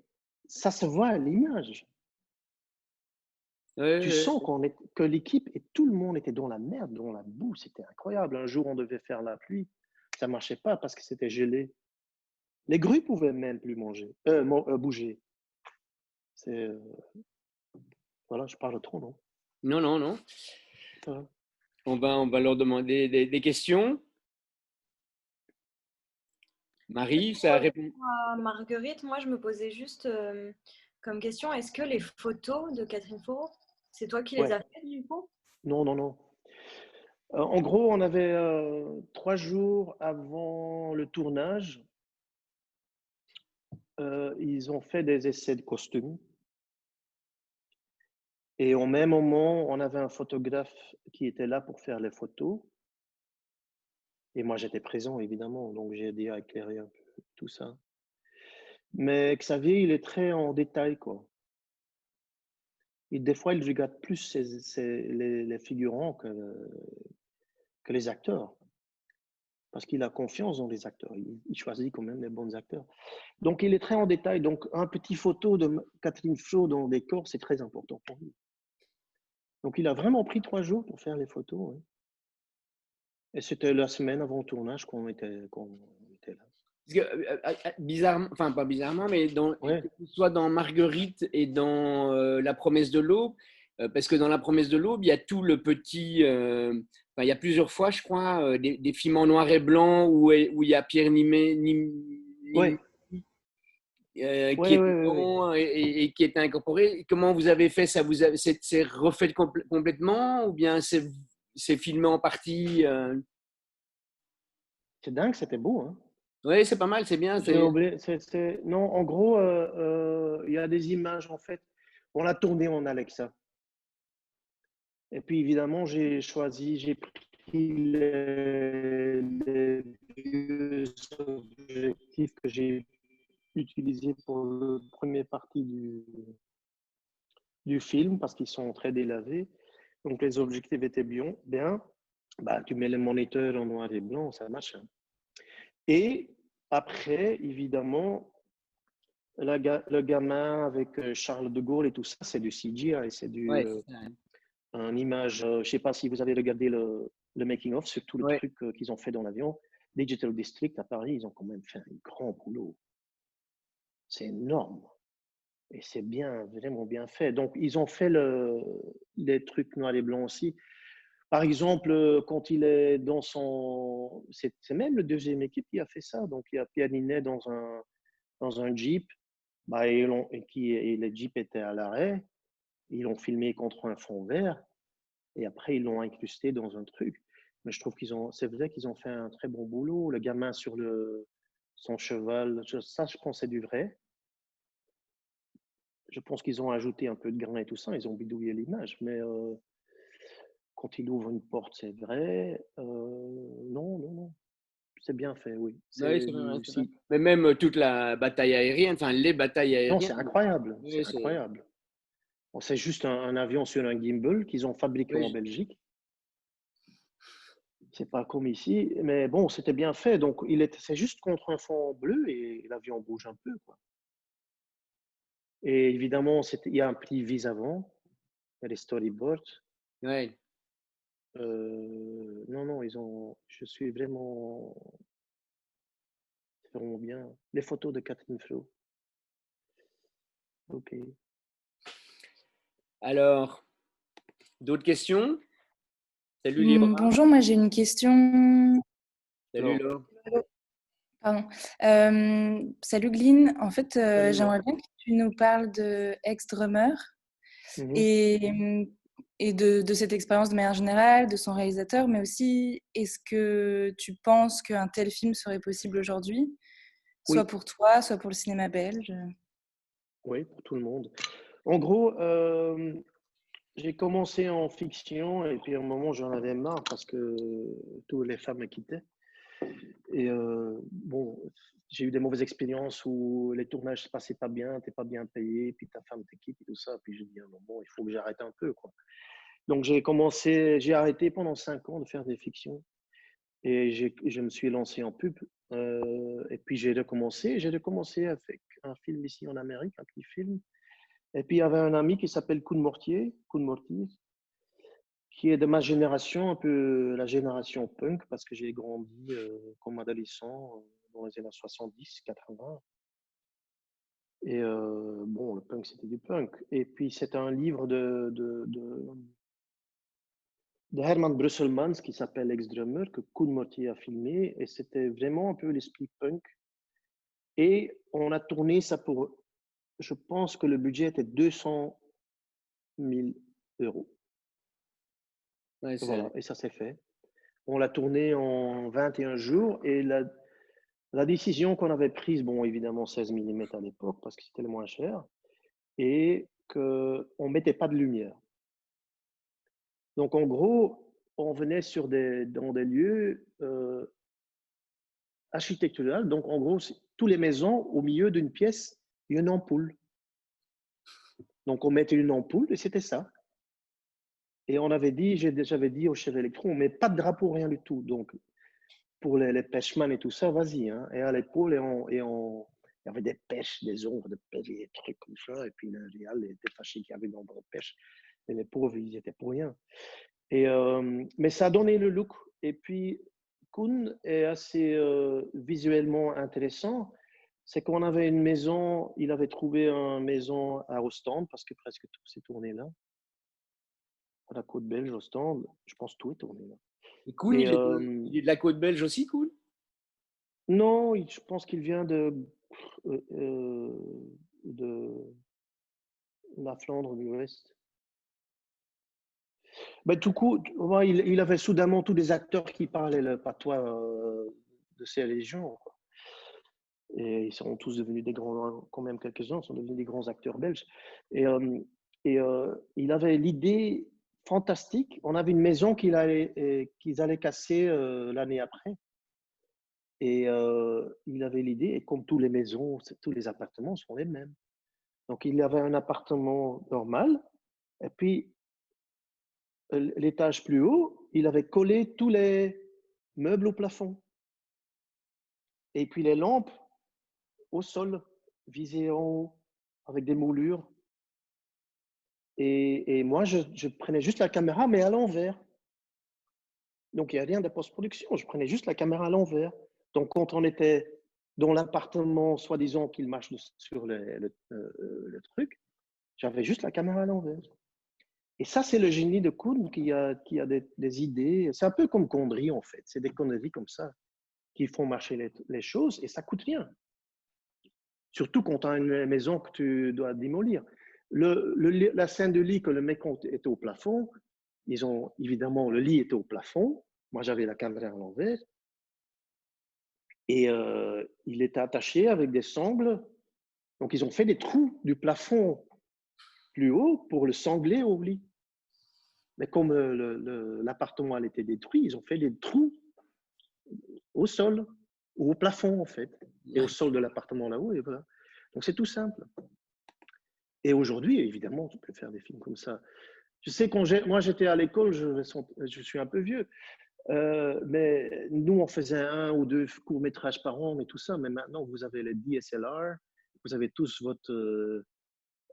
ça se voit à l'image. Ouais, Tu ouais. sens que l'équipe et tout le monde était dans la merde, dans la boue. C'était incroyable. Un jour, on devait faire la pluie. Ça ne marchait pas parce que c'était gelé. Les grues pouvaient même plus bouger. Voilà, je parle trop, non? Non, non, non. Ça On va leur demander des questions. Marie, ça répond. Marguerite, moi je me posais juste comme question, est-ce que les photos de Catherine Fro, c'est toi qui les Ouais. as faites du coup? Non, non, non. En gros, on avait 3 jours avant le tournage, ils ont fait des essais de costumes. Et au même moment, on avait un photographe qui était là pour faire les photos. Et moi, j'étais présent, évidemment, donc j'ai aidé à éclairer un peu tout ça. Mais Xavier, il est très en détail, quoi. Et des fois, il regarde plus les figurants que les acteurs. Parce qu'il a confiance dans les acteurs. Il choisit quand même les bons acteurs. Donc, il est très en détail. Donc, un petit photo de Catherine Fro dans le décor, c'est très important pour lui. Donc, il a vraiment pris 3 jours pour faire les photos. Ouais. Et c'était la semaine avant le tournage qu'on était là. Parce que, bizarrement, enfin pas bizarrement, mais Ouais. que ce soit dans Marguerite et dans La promesse de l'aube, parce que dans La promesse de l'aube, il y a tout le petit. Enfin, il y a plusieurs fois, je crois, des films en noir et blanc où il y a Pierre Nimet, Ouais. qui Ouais, est ouais. dedans et qui est incorporé. Comment vous avez fait ça? C'est refait complètement ou bien c'est filmé en partie C'est dingue, c'était beau, hein. Oui, c'est pas mal, c'est bien. J'ai oublié. Non, en gros, il y a des images, en fait. On l'a tourné en Alexa. Et puis, évidemment, j'ai pris les vieux objectifs que j'ai utilisés pour la première partie du film parce qu'ils sont très délavés. Donc, les objectifs étaient bien. Bah, tu mets le moniteur en noir et blanc, ça marche. Hein. Et après, évidemment, le gamin avec Charles de Gaulle et tout ça, c'est du CGI, c'est Ouais, une image. Je ne sais pas si vous avez regardé le making-of sur tout le ouais. truc qu'ils ont fait dans l'avion. Digital District à Paris, ils ont quand même fait un grand boulot. C'est énorme. Et c'est bien, vraiment bien fait. Donc, ils ont fait les trucs noirs et blancs aussi. Par exemple, quand il est dans son... C'est même le deuxième équipe qui a fait ça. Donc, il y a Pierre Ninet dans un Jeep. Bah, et le Jeep était à l'arrêt. Ils l'ont filmé contre un fond vert. Et après, ils l'ont incrusté dans un truc. Mais je trouve c'est vrai qu'ils ont fait un très bon boulot. Le gamin sur son cheval, ça, je pense, c'est du vrai. Je pense qu'ils ont ajouté un peu de grain et tout ça. Ils ont bidouillé l'image. Mais quand il ouvre une porte, c'est vrai. Non, non, non. C'est bien fait, oui. Ouais, C'est vrai, du si. mais même toute la bataille aérienne, enfin les batailles Non, c'est aériennes. incroyable. Oui, C'est incroyable. Bon, c'est juste un avion sur un gimbal qu'ils ont fabriqué en oui, Belgique. C'est pas comme ici, mais bon, c'était bien fait. Donc, c'est juste contre un fond bleu et l'avion bouge un peu, quoi. Et évidemment, il y a un petit vis avant, il y a les storyboards. ouais. Non, non, je suis vraiment bien. Les photos de Catherine Fro. Ok. Alors, d'autres questions? Salut Léora. Bonjour, moi j'ai une question. Salut Alors, Laure. Pardon. Salut Glyn. En fait, salut Laure. j'aimerais bien que tu nous parles de Ex-Drummer Mhm. et et de cette expérience de manière générale, de son réalisateur, mais aussi, est-ce que tu penses qu'un tel film serait possible aujourd'hui, soit Oui, pour toi, soit pour le cinéma belge? oui, pour tout le monde. En gros, j'ai commencé en fiction et puis à un moment, j'en avais marre parce que toutes les femmes me quittaient. Et bon, j'ai eu des mauvaises expériences où les tournages ne se passaient pas bien, tu n'es pas bien payé, puis ta femme te quitte et tout ça. Puis j'ai dit à un moment, il faut que j'arrête un peu, quoi. Donc j'ai arrêté pendant 5 ans de faire des fictions et je me suis lancé en pub. Et puis j'ai recommencé avec un film ici en Amérique, un petit film. Et puis il y avait un ami qui s'appelle Koen Mortier, qui est de ma génération, un peu la génération punk, parce que j'ai grandi comme adolescent dans les années 70, 80. Et bon, le punk, c'était du punk. Et puis, c'est un livre de Herman Brusselmans qui s'appelle Ex-Drummer, que Koen Mortier a filmé. Et c'était vraiment un peu l'esprit punk. Et on a tourné ça pour, je pense que le budget était 200 000 euros. Ouais, Voilà, et ça s'est fait. On l'a tourné en 21 jours et la décision qu'on avait prise, bon, évidemment 16 mm à l'époque parce que c'était le moins cher, et qu'on ne mettait pas de lumière. Donc en gros, on venait dans des lieux architecturaux. Donc en gros, toutes les maisons, au milieu d'une pièce, il y a une ampoule. Donc on mettait une ampoule et c'était ça. Et j'avais dit au chef électro, on ne met pas de drapeau, rien du tout. Donc pour les pêcheman et tout ça, vas-y. Hein. Et à l'épaule, il y avait des pêches, des ombres de pêche, des trucs comme ça. Et puis le réal était fâché qu'il y avait d'ombres de pêche. Et les pauvres, ils étaient pour rien. Et, mais ça a donné le look. Et puis, Koen est assez visuellement intéressant. C'est qu'on avait une maison, il avait trouvé une maison à Ostende, parce que presque tout s'est tourné là. À la côte belge, Ostende, je pense que tout est tourné là. Et Koen, Et, il est de la côte belge aussi, Koen? non, je pense qu'il vient de la Flandre de l'Ouest. Ben, tout coup, ouais, il avait soudainement tous des acteurs qui parlaient le patois de ces régions, quoi. Et ils sont tous devenus des grands, quand même quelques-uns sont devenus des grands acteurs belges. Et, il avait l'idée fantastique. On avait une maison qu'ils allaient casser l'année après. Et il avait l'idée, et comme toutes les maisons, tous les appartements sont les mêmes. Donc il avait un appartement normal, et puis l'étage plus haut, il avait collé tous les meubles au plafond. Et puis les lampes au sol, visées en haut, avec des moulures. Et moi, je prenais juste la caméra, mais à l'envers. Donc, il n'y a rien de post-production. Je prenais juste la caméra à l'envers. Donc, quand on était dans l'appartement, soi-disant qu'il marche sur le truc, j'avais juste la caméra à l'envers. Et ça, c'est le génie de Koen qui a des idées. C'est un peu comme Gondry, en fait. C'est des conneries comme ça qui font marcher les choses et ça coûte rien. Surtout quand tu as une maison que tu dois démolir. La scène de lit que le mec était au plafond, ils ont évidemment, le lit était au plafond. Moi, j'avais la caméra à l'envers. Et il était attaché avec des sangles. Donc, ils ont fait des trous du plafond plus haut pour le sangler au lit. Mais comme l'appartement a été détruit, ils ont fait des trous au sol ou au plafond, en fait. Et au sol de l'appartement là-haut. Et voilà. Donc, c'est tout simple. Et aujourd'hui, évidemment, tu peux faire des films comme ça. Je sais, moi j'étais à l'école, je suis un peu vieux, mais nous on faisait 1 ou 2 courts-métrages par an et tout ça, mais maintenant vous avez les DSLR, vous avez tous votre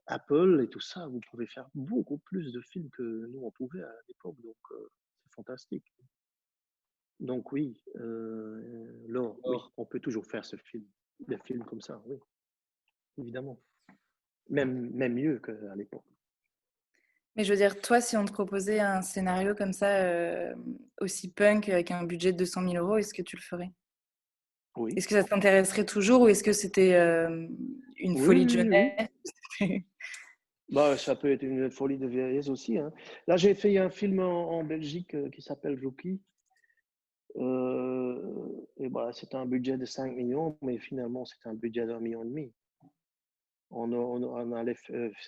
Apple et tout ça, vous pouvez faire beaucoup plus de films que nous on pouvait à l'époque, donc c'est fantastique. Donc oui, Laure, oui, on peut toujours faire des films comme ça, oui, évidemment. Même mieux qu'à l'époque. Mais je veux dire, toi, si on te proposait un scénario comme ça, aussi punk, avec un budget de 200 000 euros, est-ce que tu le ferais? Oui. Est-ce que ça t'intéresserait toujours ou est-ce que c'était une folie de jeunesse? Bah, ça peut être une folie de vieillesse aussi, hein. Là, j'ai fait un film en Belgique qui s'appelle Rookie. Et bah, c'était un budget de 5 millions, mais finalement, c'était un budget d'1,5 million. On allait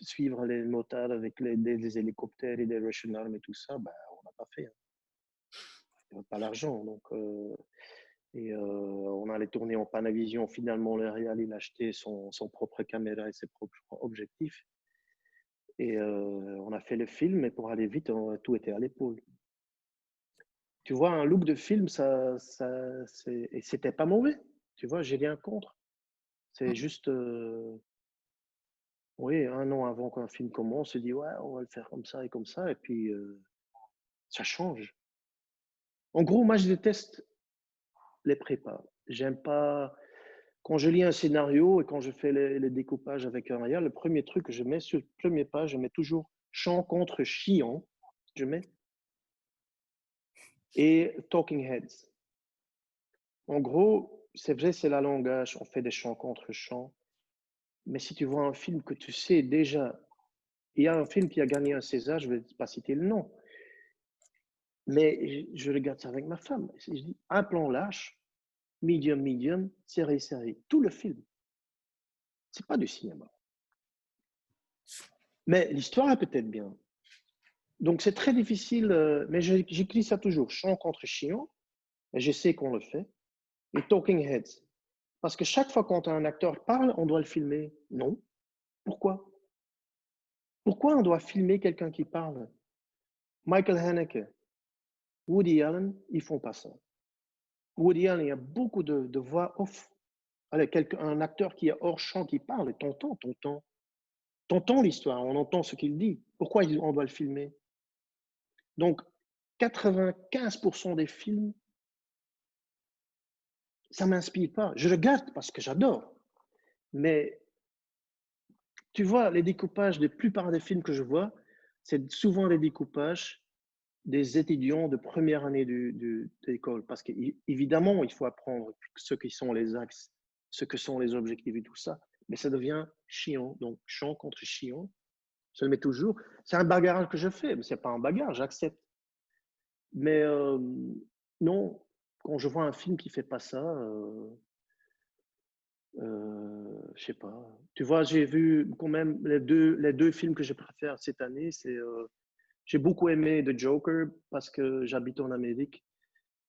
suivre les motards avec des hélicoptères et des Russian Army et tout ça. Bah, on n'a pas fait, hein. Il n'y avait pas l'argent. Donc, on allait tourner en Panavision. Finalement, le réal, il a acheté son propre caméra et ses propres objectifs. Et on a fait le film, mais pour aller vite, tout était à l'épaule. Tu vois, un look de film, et c'était pas mauvais. Tu vois, j'ai rien contre. C'est juste, oui, 1 an avant qu'un film commence, on se dit, ouais, on va le faire comme ça, et puis ça change. En gros, moi, je déteste les prépas. J'aime pas. Quand je lis un scénario et quand je fais les découpages avec un réal, le premier truc que je mets sur le premier page, je mets toujours chant contre chiant. Je mets et talking heads. En gros, c'est vrai, c'est la langage, on fait des chants contre chants. Mais si tu vois un film que tu sais déjà, il y a un film qui a gagné un César, je ne vais pas citer le nom, mais je regarde ça avec ma femme. Je dis, un plan lâche, medium, série, tout le film. C'est pas du cinéma. Mais l'histoire est peut-être bien. Donc c'est très difficile, mais j'écris ça toujours, chant contre chiant, et je sais qu'on le fait, et talking heads. Parce que chaque fois quand un acteur parle, on doit le filmer. Non. Pourquoi? Pourquoi on doit filmer quelqu'un qui parle? Michael Haneke, Woody Allen, ils font pas ça. Woody Allen, il y a beaucoup de voix off. Allez, un acteur qui est hors champ qui parle, t'entends l'histoire, on entend ce qu'il dit. Pourquoi on doit le filmer? Donc, 95% des films, ça ne m'inspire pas. Je regarde parce que j'adore. Mais tu vois, les découpages, la plupart des films que je vois, c'est souvent les découpages des étudiants de première année de l'école. Parce qu'évidemment, il faut apprendre ce qui sont les axes, ce que sont les objectifs et tout ça. Mais ça devient chiant. Donc, chant contre chiant, je le mets toujours. C'est un bagarre que je fais, mais ce n'est pas un bagarre, j'accepte. Mais non, quand je vois un film qui ne fait pas ça, je sais pas. Tu vois, j'ai vu quand même les deux films que je préfère cette année. J'ai beaucoup aimé The Joker parce que j'habite en Amérique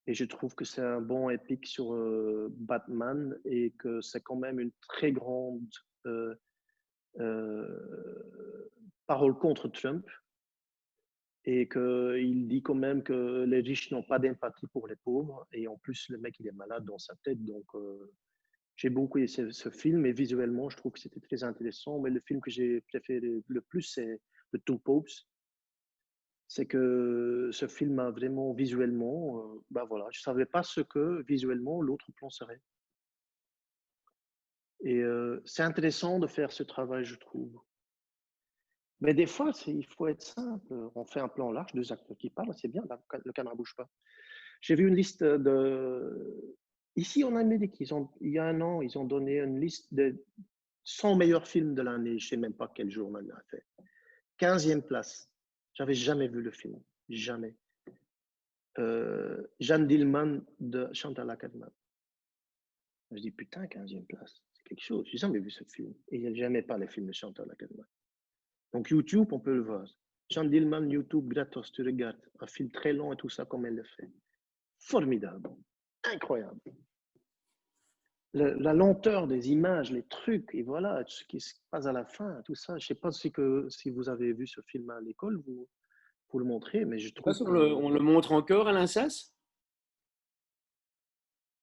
et je trouve que c'est un bon épique sur Batman et que c'est quand même une très grande euh, parole contre Trump et qu'il dit quand même que les riches n'ont pas d'empathie pour les pauvres et en plus le mec il est malade dans sa tête donc j'ai beaucoup aimé ce film et visuellement, je trouve que c'était très intéressant. Mais le film que j'ai préféré le plus, c'est The Two Popes. C'est que ce film a vraiment visuellement, ben voilà, je ne savais pas ce que visuellement l'autre plan serait. Et c'est intéressant de faire ce travail, je trouve. Mais des fois, il faut être simple. On fait un plan large, 2 acteurs qui parlent, c'est bien, le caméra ne bouge pas. J'ai vu une liste de. Ici, en Amérique, il y a 1 an, ils ont donné une liste de 100 meilleurs films de l'année. Je ne sais même pas quel journal l'a fait. 15e place. J'avais jamais vu le film. Jamais. Jeanne Dillman de Chantal Akerman. Je dis, putain, 15e place. C'est quelque chose. J'ai jamais vu ce film. Et j'aimais pas les films de Chantal Akerman. Donc, YouTube, on peut le voir. Jeanne Dillman, YouTube, gratos, tu regardes. Un film très long et tout ça, comme elle le fait. Formidable. Incroyable. La lenteur des images, les trucs, et voilà, ce qui se passe à la fin, tout ça. Je ne sais pas si vous avez vu ce film à l'école, vous le montrez, mais je trouve On le montre encore à l'INSAS?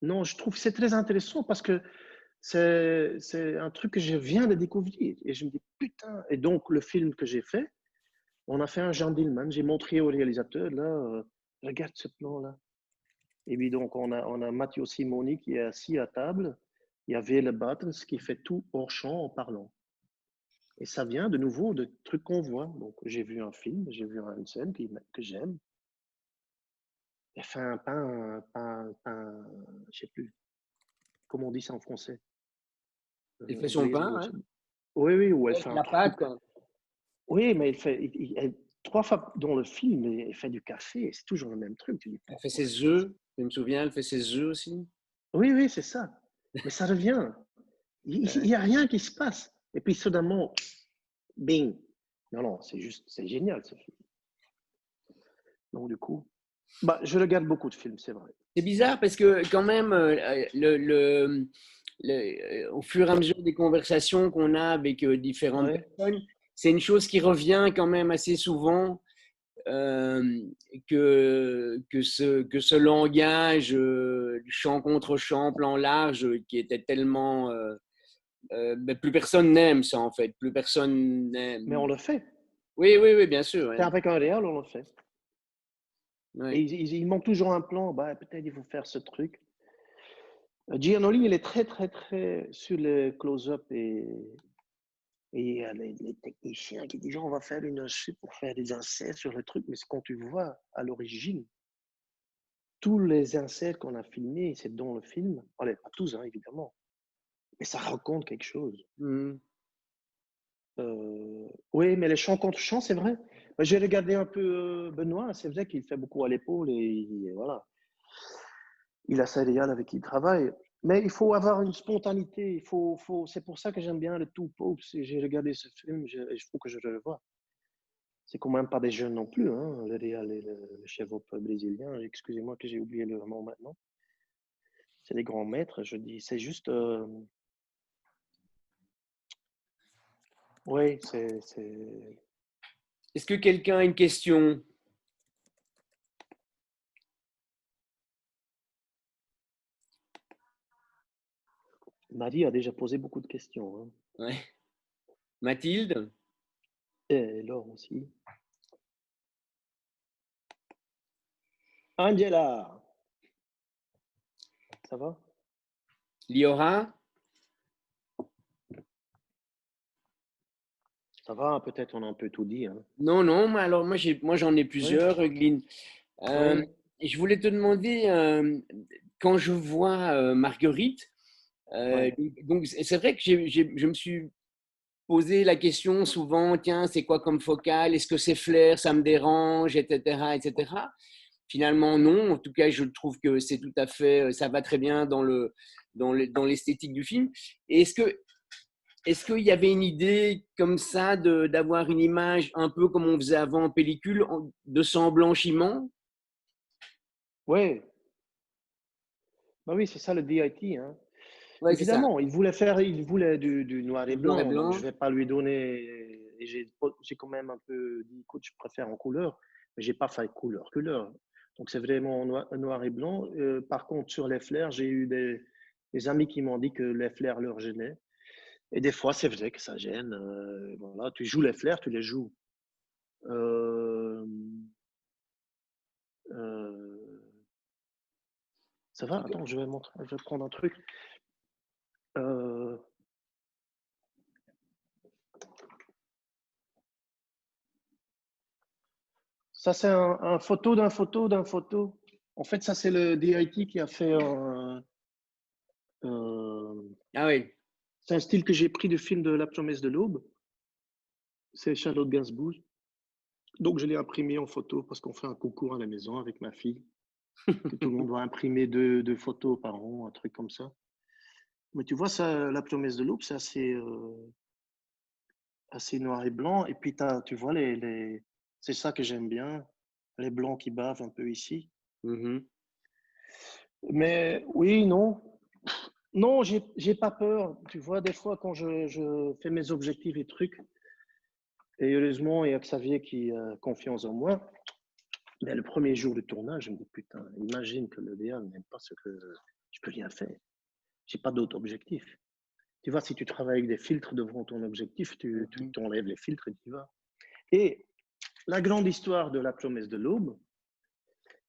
Non, je trouve que c'est très intéressant parce que c'est un truc que je viens de découvrir. Et je me dis, putain. Et donc, le film que j'ai fait, on a fait un Jean Dillman. J'ai montré au réalisateur, là, regarde ce plan-là. Et puis, donc, on a Matteo Simoni qui est assis à table. Il y avait le Buttons qui fait tout hors champ en parlant. Et ça vient de nouveau de trucs qu'on voit. Donc, j'ai vu un film, j'ai vu une scène que j'aime. Elle fait un pain, je sais plus comment on dit ça en français. Il fait son pain, hein? Oui, ou elle Avec fait un la pâte, truc. quoi. Oui, mais trois fois dans le film, il fait du café. C'est toujours le même truc. Tu dis, Elle fait ses œufs, je me souviens, elle fait ses œufs aussi. oui, oui, c'est ça. Mais ça revient. Il n'y a rien qui se passe. Et puis, soudainement, bing. Non, non, c'est génial, ce film. Donc, du coup, bah, je regarde beaucoup de films, c'est vrai. C'est bizarre parce que quand même, au fur et à mesure des conversations qu'on a avec différentes Ouais. personnes, c'est une chose qui revient quand même assez souvent, que ce langage chant contre chant, plan large, qui était tellement... mais plus personne n'aime ça en fait, plus personne Mais n'aime. on le fait. Oui, oui, oui, bien sûr. C'est Ouais. avec un réel, on le fait. Et Ouais. il manque toujours un plan. Bah, peut-être il faut faire ce truc. Giannoli, il est très, très, très sur le close-up et il y a les techniciens qui disent on va faire une chute pour faire des inserts sur le truc. Mais quand tu vois à l'origine, tous les inserts qu'on a filmés, c'est dans le film. Allez, pas tous, hein, évidemment. Mais ça raconte quelque chose. Mhm. Oui, mais les chants contre chants, c'est vrai. J'ai regardé un peu Benoît, c'est vrai qu'il fait beaucoup à l'épaule et voilà. Il a sa réal avec qui il travaille. Mais il faut avoir une spontanéité. C'est pour ça que j'aime bien le Two Popes. J'ai regardé ce film, il faut que je le revoie. C'est quand même pas des jeunes non plus, hein, le réal et le chef-op brésilien. Excusez-moi que j'ai oublié leur nom maintenant. C'est des grands maîtres, je dis. C'est juste. Oui, c'est. Est-ce que quelqu'un a une question? Marie a déjà posé beaucoup de questions. Hein. Ouais. Mathilde? Et Laure aussi. Angela, ça va? Liora? Ça va, peut-être on a un peu tout dit. Hein. Non, non, alors moi j'en ai Oui, plusieurs, Glenn. oui, Et je voulais te demander, quand je vois Marguerite, oui. donc c'est vrai que je me suis posé la question souvent, tiens, c'est quoi comme focale? Est-ce que c'est flair? Ça me dérange, etc., etc. Finalement, non. En tout cas, je trouve que c'est tout à fait, ça va très bien dans l'esthétique du film. Et est-ce qu'il y avait une idée comme ça d'avoir une image un peu comme on faisait avant en pellicule, de sans blanchiment? Oui, bah oui, c'est ça le DIT. Hein. Oui, c'est ça. Évidemment, il voulait du noir et Du blanc et blanc, donc je blanc. ne vais pas lui donner. Et j'ai quand même un peu dit, écoute, je préfère en couleur, mais je n'ai pas fait couleur. Donc c'est vraiment noir et blanc. Par contre, sur les flares, j'ai eu des amis qui m'ont dit que les flares leur gênaient. Et des fois, c'est vrai que ça gêne. Voilà, tu joues les flares, tu les joues. Euh, euh, ça va? Attends, je vais prendre un truc. Euh, ça, c'est un photo d'un photo d'un photo. En fait, ça, c'est le DIT qui a fait Ah oui. c'est un style que j'ai pris du film de La promesse de l'aube. C'est Charlotte Gainsbourg. Donc, je l'ai imprimé en photo parce qu'on fait un concours à la maison avec ma fille, que tout le monde doit imprimer deux photos par an, un truc comme ça. Mais tu vois, ça, La promesse de l'aube, c'est assez noir et blanc. Et puis, tu vois, c'est ça que j'aime bien, les blancs qui bavent un peu ici. Mhm. Mais oui, non. Non, j'ai pas peur. Tu vois, des fois, quand je fais mes objectifs et trucs, et heureusement, il y a Xavier qui a confiance en moi. Mais le premier jour de tournage, je me dis, putain, imagine que le DA n'aime pas ce que je peux rien faire. J'ai pas d'autre objectif. Tu vois, si tu travailles avec des filtres devant ton objectif, tu t'enlèves les filtres et tu vas. Et la grande histoire de La promesse de l'aube,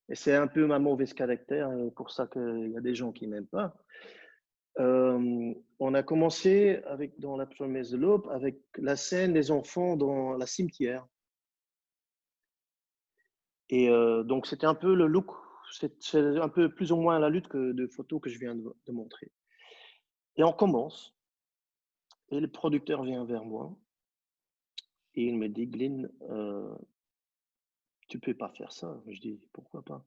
et c'est un peu ma mauvaise caractère, et pour ça qu'il y a des gens qui m'aiment pas. On a commencé dans La promesse de l'aube avec la scène des enfants dans la cimetière. Et donc, c'était un peu le look, c'est un peu plus ou moins la lutte de photos que je viens de montrer. Et on commence, et le producteur vient vers moi, Et il me dit, Glyn, tu peux pas faire ça. Je dis, pourquoi pas?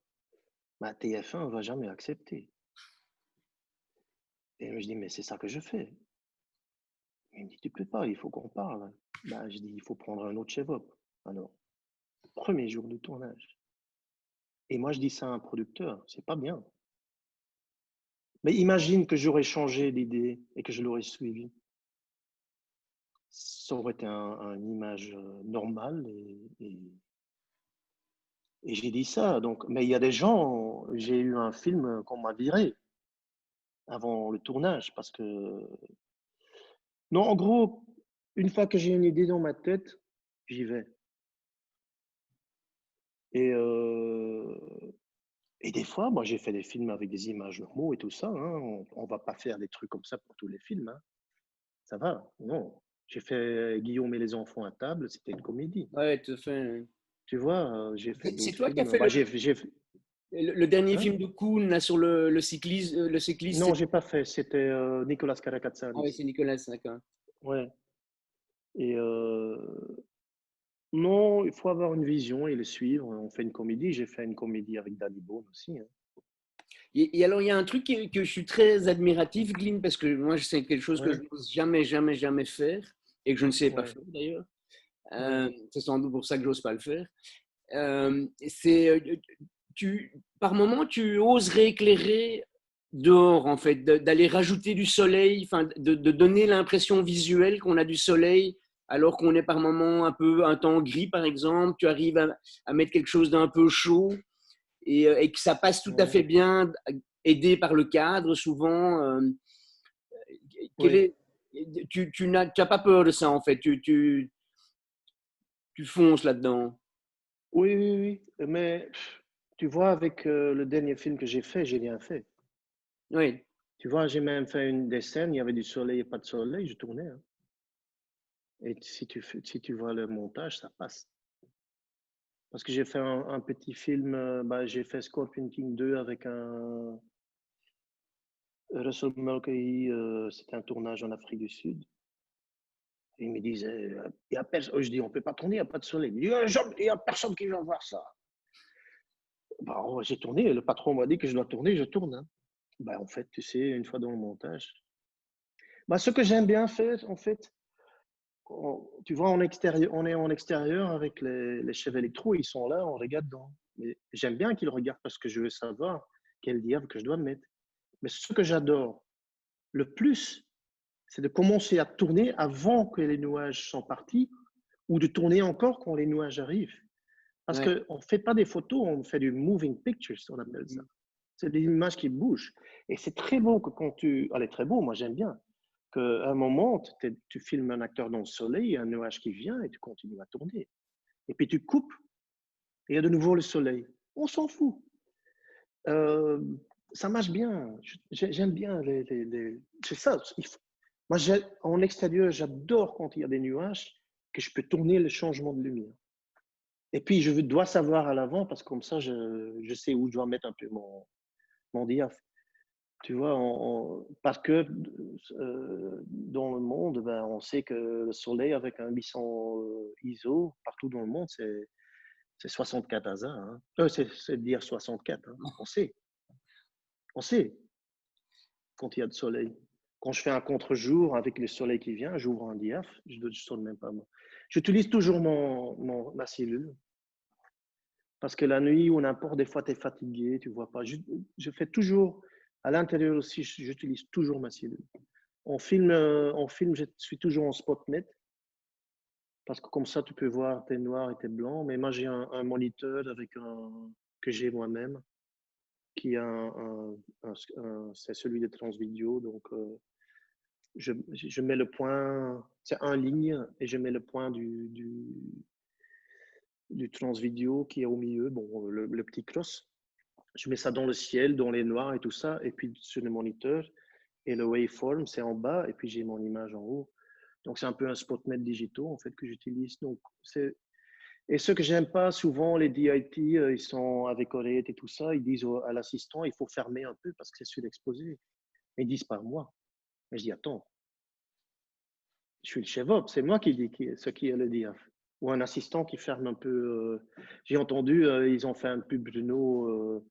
Bah, TF1 va jamais accepter. Et je dis, mais c'est ça que je fais. Il me dit, tu peux pas, il faut qu'on parle. Bah, je dis, il faut prendre un autre chef-op. Alors, premier jour de tournage. Et moi, je dis ça à un producteur, c'est pas bien. Mais imagine que j'aurais changé d'idée et que je l'aurais suivi. Ça aurait été une image normale et j'ai dit ça. Donc, mais il y a des gens, j'ai eu un film qu'on m'a viré avant le tournage parce que non, en gros, une fois que j'ai une idée dans ma tête, j'y vais. Et, euh, et des fois, moi, j'ai fait des films avec des images normaux et tout ça. Hein. On va pas faire des trucs comme ça pour tous les films. Hein. Ça va, non. J'ai fait Guillaume et les enfants à table, c'était une comédie. Ouais, tout à fait. Tu vois, j'ai fait C'est d'autres toi qui as films. fait Bah, j'ai le dernier hein? film de Kuhn là, sur le cyclisme. Le cycliste, Non, j'ai pas fait. C'était Nicolas ah oui, Karakatsanis. c'est Nicolas, d'accord. Ouais. Et non, il faut avoir une vision et le suivre. On fait une comédie. J'ai fait une comédie avec Danny Boone aussi. Hein. Et alors, il y a un truc que je suis très admiratif, Glyn, parce que moi, c'est quelque chose que je Ouais, n'ose jamais, jamais, jamais faire, et que je ne sais pas ouais, faire d'ailleurs. ouais. C'est sans doute pour ça que j'ose pas le faire. C'est, par moment, tu oses rééclairer dehors, en fait, d'aller rajouter du soleil, enfin, de donner l'impression visuelle qu'on a du soleil, alors qu'on est par moment un temps gris, par exemple. Tu arrives à mettre quelque chose d'un peu chaud et que ça passe tout à Ouais, fait bien, aidé par le cadre, souvent. Quel ouais. est, tu n'as pas peur de ça, en fait. Tu fonces là-dedans. Oui, oui, oui. Mais tu vois, avec le dernier film que j'ai fait, j'ai rien fait. Oui, Tu vois, j'ai même fait des scènes, il y avait du soleil et pas de soleil, je tournais. Hein. Et si tu vois le montage, ça passe. Parce que j'ai fait un petit film, bah, j'ai fait Scorpion King 2 avec un Russell Mulcahy, c'était un tournage en Afrique du Sud. Et il me disait, il y a personne. Je dis, on ne peut pas tourner, il n'y a pas de soleil. Il me dit, il n'y a personne qui va voir ça. Bah, j'ai tourné, le patron m'a dit que je dois tourner, je tourne. Hein. Bah, en fait, tu sais, une fois dans le montage. Bah, ce que j'aime bien faire, en fait, tu vois, on est en extérieur avec les chefs électro, ils sont là, on regarde dedans. Mais j'aime bien qu'ils regardent parce que je veux savoir quel diable que je dois mettre. Mais ce que j'adore le plus, c'est de commencer à tourner avant que les nuages sont partis ou de tourner encore quand les nuages arrivent. Parce ouais. qu'on ne fait pas des photos, on fait du moving pictures, on appelle ça. C'est des images qui bougent. Et c'est très beau que quand tu... Elle est très beau, moi j'aime bien. Qu'à un moment, tu filmes un acteur dans le soleil, un nuage qui vient et tu continues à tourner. Et puis tu coupes et il y a de nouveau le soleil. On s'en fout. Euh, ça marche bien. J'aime bien c'est ça. Moi, en extérieur, j'adore quand il y a des nuages que je peux tourner le changement de lumière. Et puis, je dois savoir à l'avant parce que comme ça, je sais où je dois mettre un peu mon diaph. Tu vois, parce que dans le monde, ben, on sait que le soleil avec un 800 ISO, partout dans le monde, c'est 64 ASA. Hein. C'est dire 64. Hein. On sait quand il y a de soleil. Quand je fais un contre-jour avec le soleil qui vient, j'ouvre un diaph, je ne sonne même pas moi. J'utilise toujours ma cellule. Parce que la nuit ou n'importe, des fois, tu es fatigué, tu ne vois pas. Je fais toujours, à l'intérieur aussi, j'utilise toujours ma cellule. En film, je suis toujours en spotnet. Parce que comme ça, tu peux voir tes noirs et tes blancs. Mais moi, j'ai un moniteur que j'ai moi-même, qui est c'est celui de Transvideo. Donc, je mets le point, c'est un ligne, et je mets le point du Transvideo qui est au milieu, bon, le petit cross. Je mets ça dans le ciel, dans les noirs et tout ça, et puis sur le moniteur. Et le waveform, c'est en bas, et puis j'ai mon image en haut. Donc, c'est un peu un spotnet digital, en fait, que j'utilise. Donc, et ce que j'aime pas, souvent, les DIT, ils sont avec Orette et tout ça, ils disent à l'assistant, il faut fermer un peu parce que c'est surexposé. Mais ils disent pas moi. Mais je dis, attends, je suis le chef-op, c'est moi qui dis ce qui est le DIAF. ou un assistant qui ferme un peu. J'ai entendu, ils ont fait un pub Bruno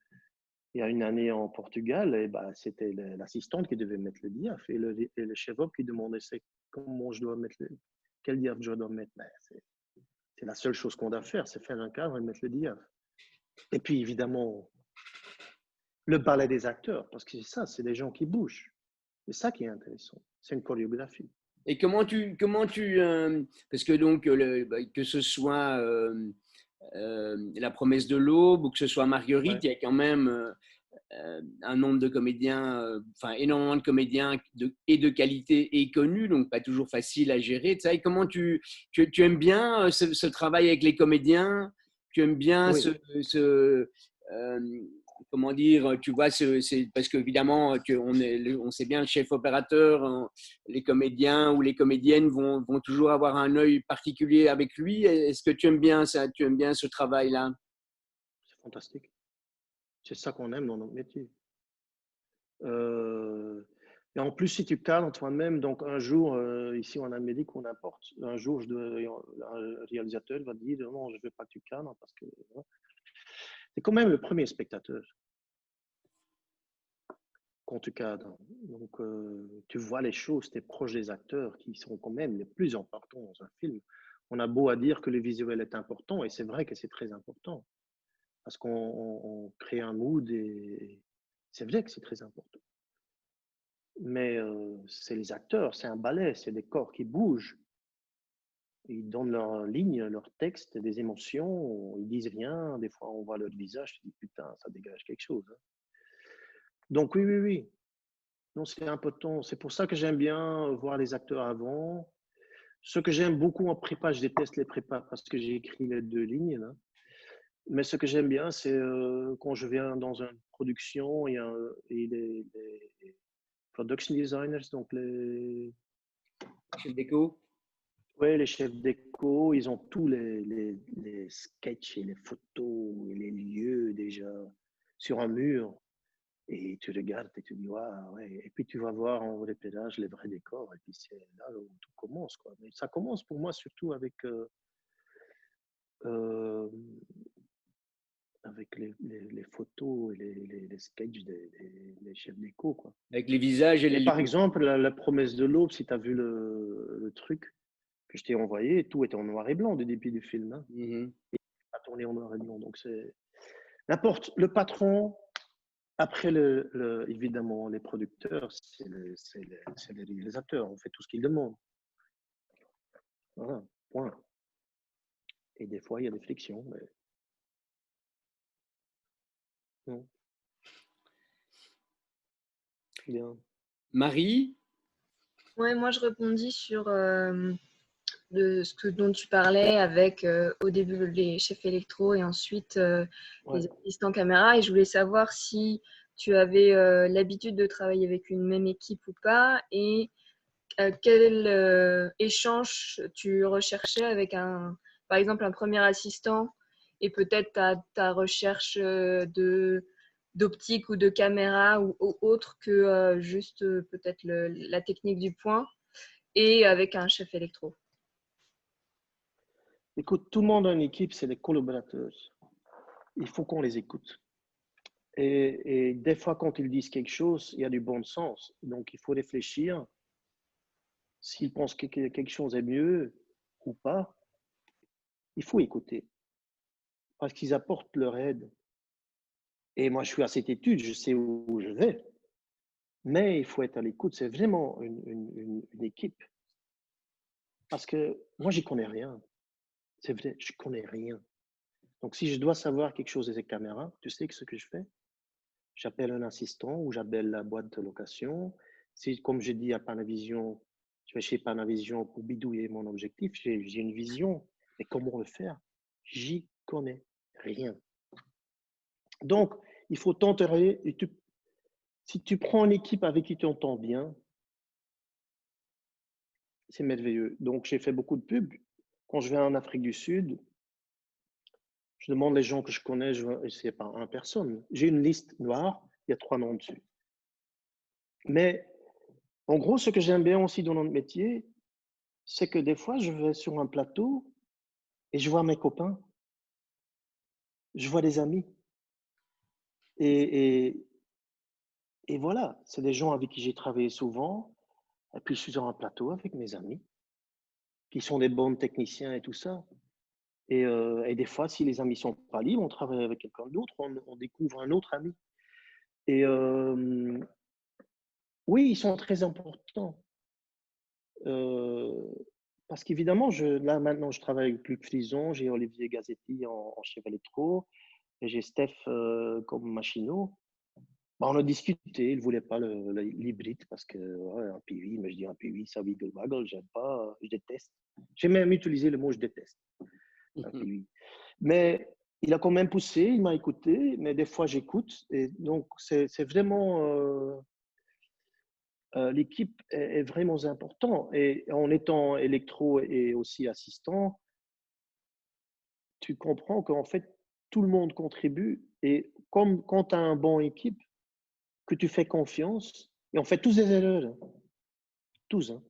il y a une année en Portugal, et bah, c'était l'assistante qui devait mettre le diaph et le chef-op qui demandait comment je dois mettre quel diaph je dois mettre. Ben, c'est la seule chose qu'on doit faire, c'est faire un cadre et mettre le diaph. Et puis évidemment, le ballet des acteurs, parce que c'est ça, c'est des gens qui bougent. C'est ça qui est intéressant. C'est une chorégraphie. Et parce que donc, que ce soit La promesse de l'aube ou que ce soit Marguerite, Ouais. il y a quand même un nombre de comédiens, enfin énormément de comédiens et de qualité et connus, donc pas toujours facile à gérer. Et comment tu aimes bien ce travail avec les comédiens? Tu aimes bien Oui. comment dire, tu vois, c'est parce qu'évidemment, on sait bien, le chef opérateur, les comédiens ou les comédiennes vont toujours avoir un œil particulier avec lui. Est-ce que tu aimes bien ça? Tu aimes bien ce travail-là? C'est fantastique. C'est ça qu'on aime dans notre métier. Et en plus, si tu cadres toi-même, donc un jour, ici en Amérique ou n'importe, un jour, un réalisateur va dire non, je ne veux pas que tu cadres parce que c'est quand même le premier spectateur quand tu cadres. Donc, tu vois les choses, tu es proche des acteurs qui sont quand même les plus importants dans un film. On a beau à dire que le visuel est important, et c'est vrai que c'est très important parce qu'on crée un mood et c'est vrai que c'est très important. Mais c'est les acteurs, c'est un ballet, c'est des corps qui bougent. Ils donnent leurs lignes, leurs textes, des émotions, ils disent rien. Des fois, on voit leur visage, tu dis putain, ça dégage quelque chose. Hein. Donc oui, oui, oui. Non, c'est important. C'est pour ça que j'aime bien voir les acteurs avant. Ce que j'aime beaucoup en prépa, je déteste les prépas parce que j'ai écrit les 2 lignes là. Mais ce que j'aime bien, c'est quand je viens dans une production, et les production designers, donc C'est déco. ouais, les chefs déco, ils ont tous les sketchs et les photos et les lieux déjà sur un mur. Et tu regardes et tu dis, waouh, ouais. Et puis tu vas voir en repérage les vrais décors. Et puis c'est là où tout commence, quoi. Mais ça commence pour moi surtout euh, avec les photos et les sketchs des chefs déco, quoi. Avec les visages et les Et par lieux. exemple, la promesse de l'aube, si tu as vu le truc que je t'ai envoyé, tout était en noir et blanc du début du film. Hein. Mhm. Pas tourné en noir et blanc. Donc c'est n'importe. Le patron, après évidemment les producteurs, c'est les réalisateurs. On fait tout ce qu'ils demandent. Voilà, point. Et des fois, il y a des frictions, mais non. Bien. Marie? Ouais, moi je répondis sur dont tu parlais avec au début les chefs électro et ensuite Ouais. les assistants caméra. Et je voulais savoir si tu avais l'habitude de travailler avec une même équipe ou pas et quel échange tu recherchais avec par exemple, un premier assistant et peut-être ta recherche d'optique ou de caméra ou autre que juste peut-être la technique du point et avec un chef électro. Écoute, tout le monde dans une équipe, c'est des collaborateurs. Il faut qu'on les écoute. Et des fois, quand ils disent quelque chose, il y a du bon sens. Donc, il faut réfléchir. S'ils pensent que quelque chose est mieux ou pas, il faut écouter. Parce qu'ils apportent leur aide. Et moi, je suis à cette étude, je sais où je vais. Mais il faut être à l'écoute. C'est vraiment une équipe. Parce que moi, j'y connais rien. C'est vrai, je connais rien. Donc, si je dois savoir quelque chose des caméras, tu sais que ce que je fais? J'appelle un assistant ou j'appelle la boîte de location. Si, comme j'ai dit à Panavision, je vais chez Panavision pour bidouiller mon objectif, j'ai une vision. Mais comment le faire? J'y connais rien. Donc, il faut t'enterrer. Si tu prends une équipe avec qui tu entends bien, c'est merveilleux. Donc, j'ai fait beaucoup de pubs. Quand je vais en Afrique du Sud, je demande les gens que je connais, c'est pas un personne. J'ai une liste noire, il y a 3 noms dessus. Mais en gros, ce que j'aime bien aussi dans notre métier, c'est que des fois, je vais sur un plateau et je vois mes copains, je vois des amis. Et, et, et voilà, c'est des gens avec qui j'ai travaillé souvent. Et puis, je suis sur un plateau avec mes amis, qui sont des bons techniciens et tout ça. Et des fois, si les amis sont pas libres, on travaille avec quelqu'un d'autre, on découvre un autre ami. Et oui, ils sont très importants. Euh, Parce qu'évidemment, là maintenant, je travaille avec Luc Frison, j'ai Olivier Gazzetti en chef électro, et j'ai Steph comme machino. Bah, on a discuté, il ne voulait pas l'hybride parce que ouais, un P8, mais je dis un P8, ça wiggle-waggle, j'aime pas, je déteste. J'ai même utilisé le mot je déteste, un P8. Mais il a quand même poussé, il m'a écouté, mais des fois j'écoute. Et donc, c'est vraiment. L'équipe est vraiment important. Et en étant électro et aussi assistant, tu comprends qu'en fait, tout le monde contribue. Et comme quand tu as un bon équipe, que tu fais confiance, et on fait tous des erreurs, hein, tous. Hein.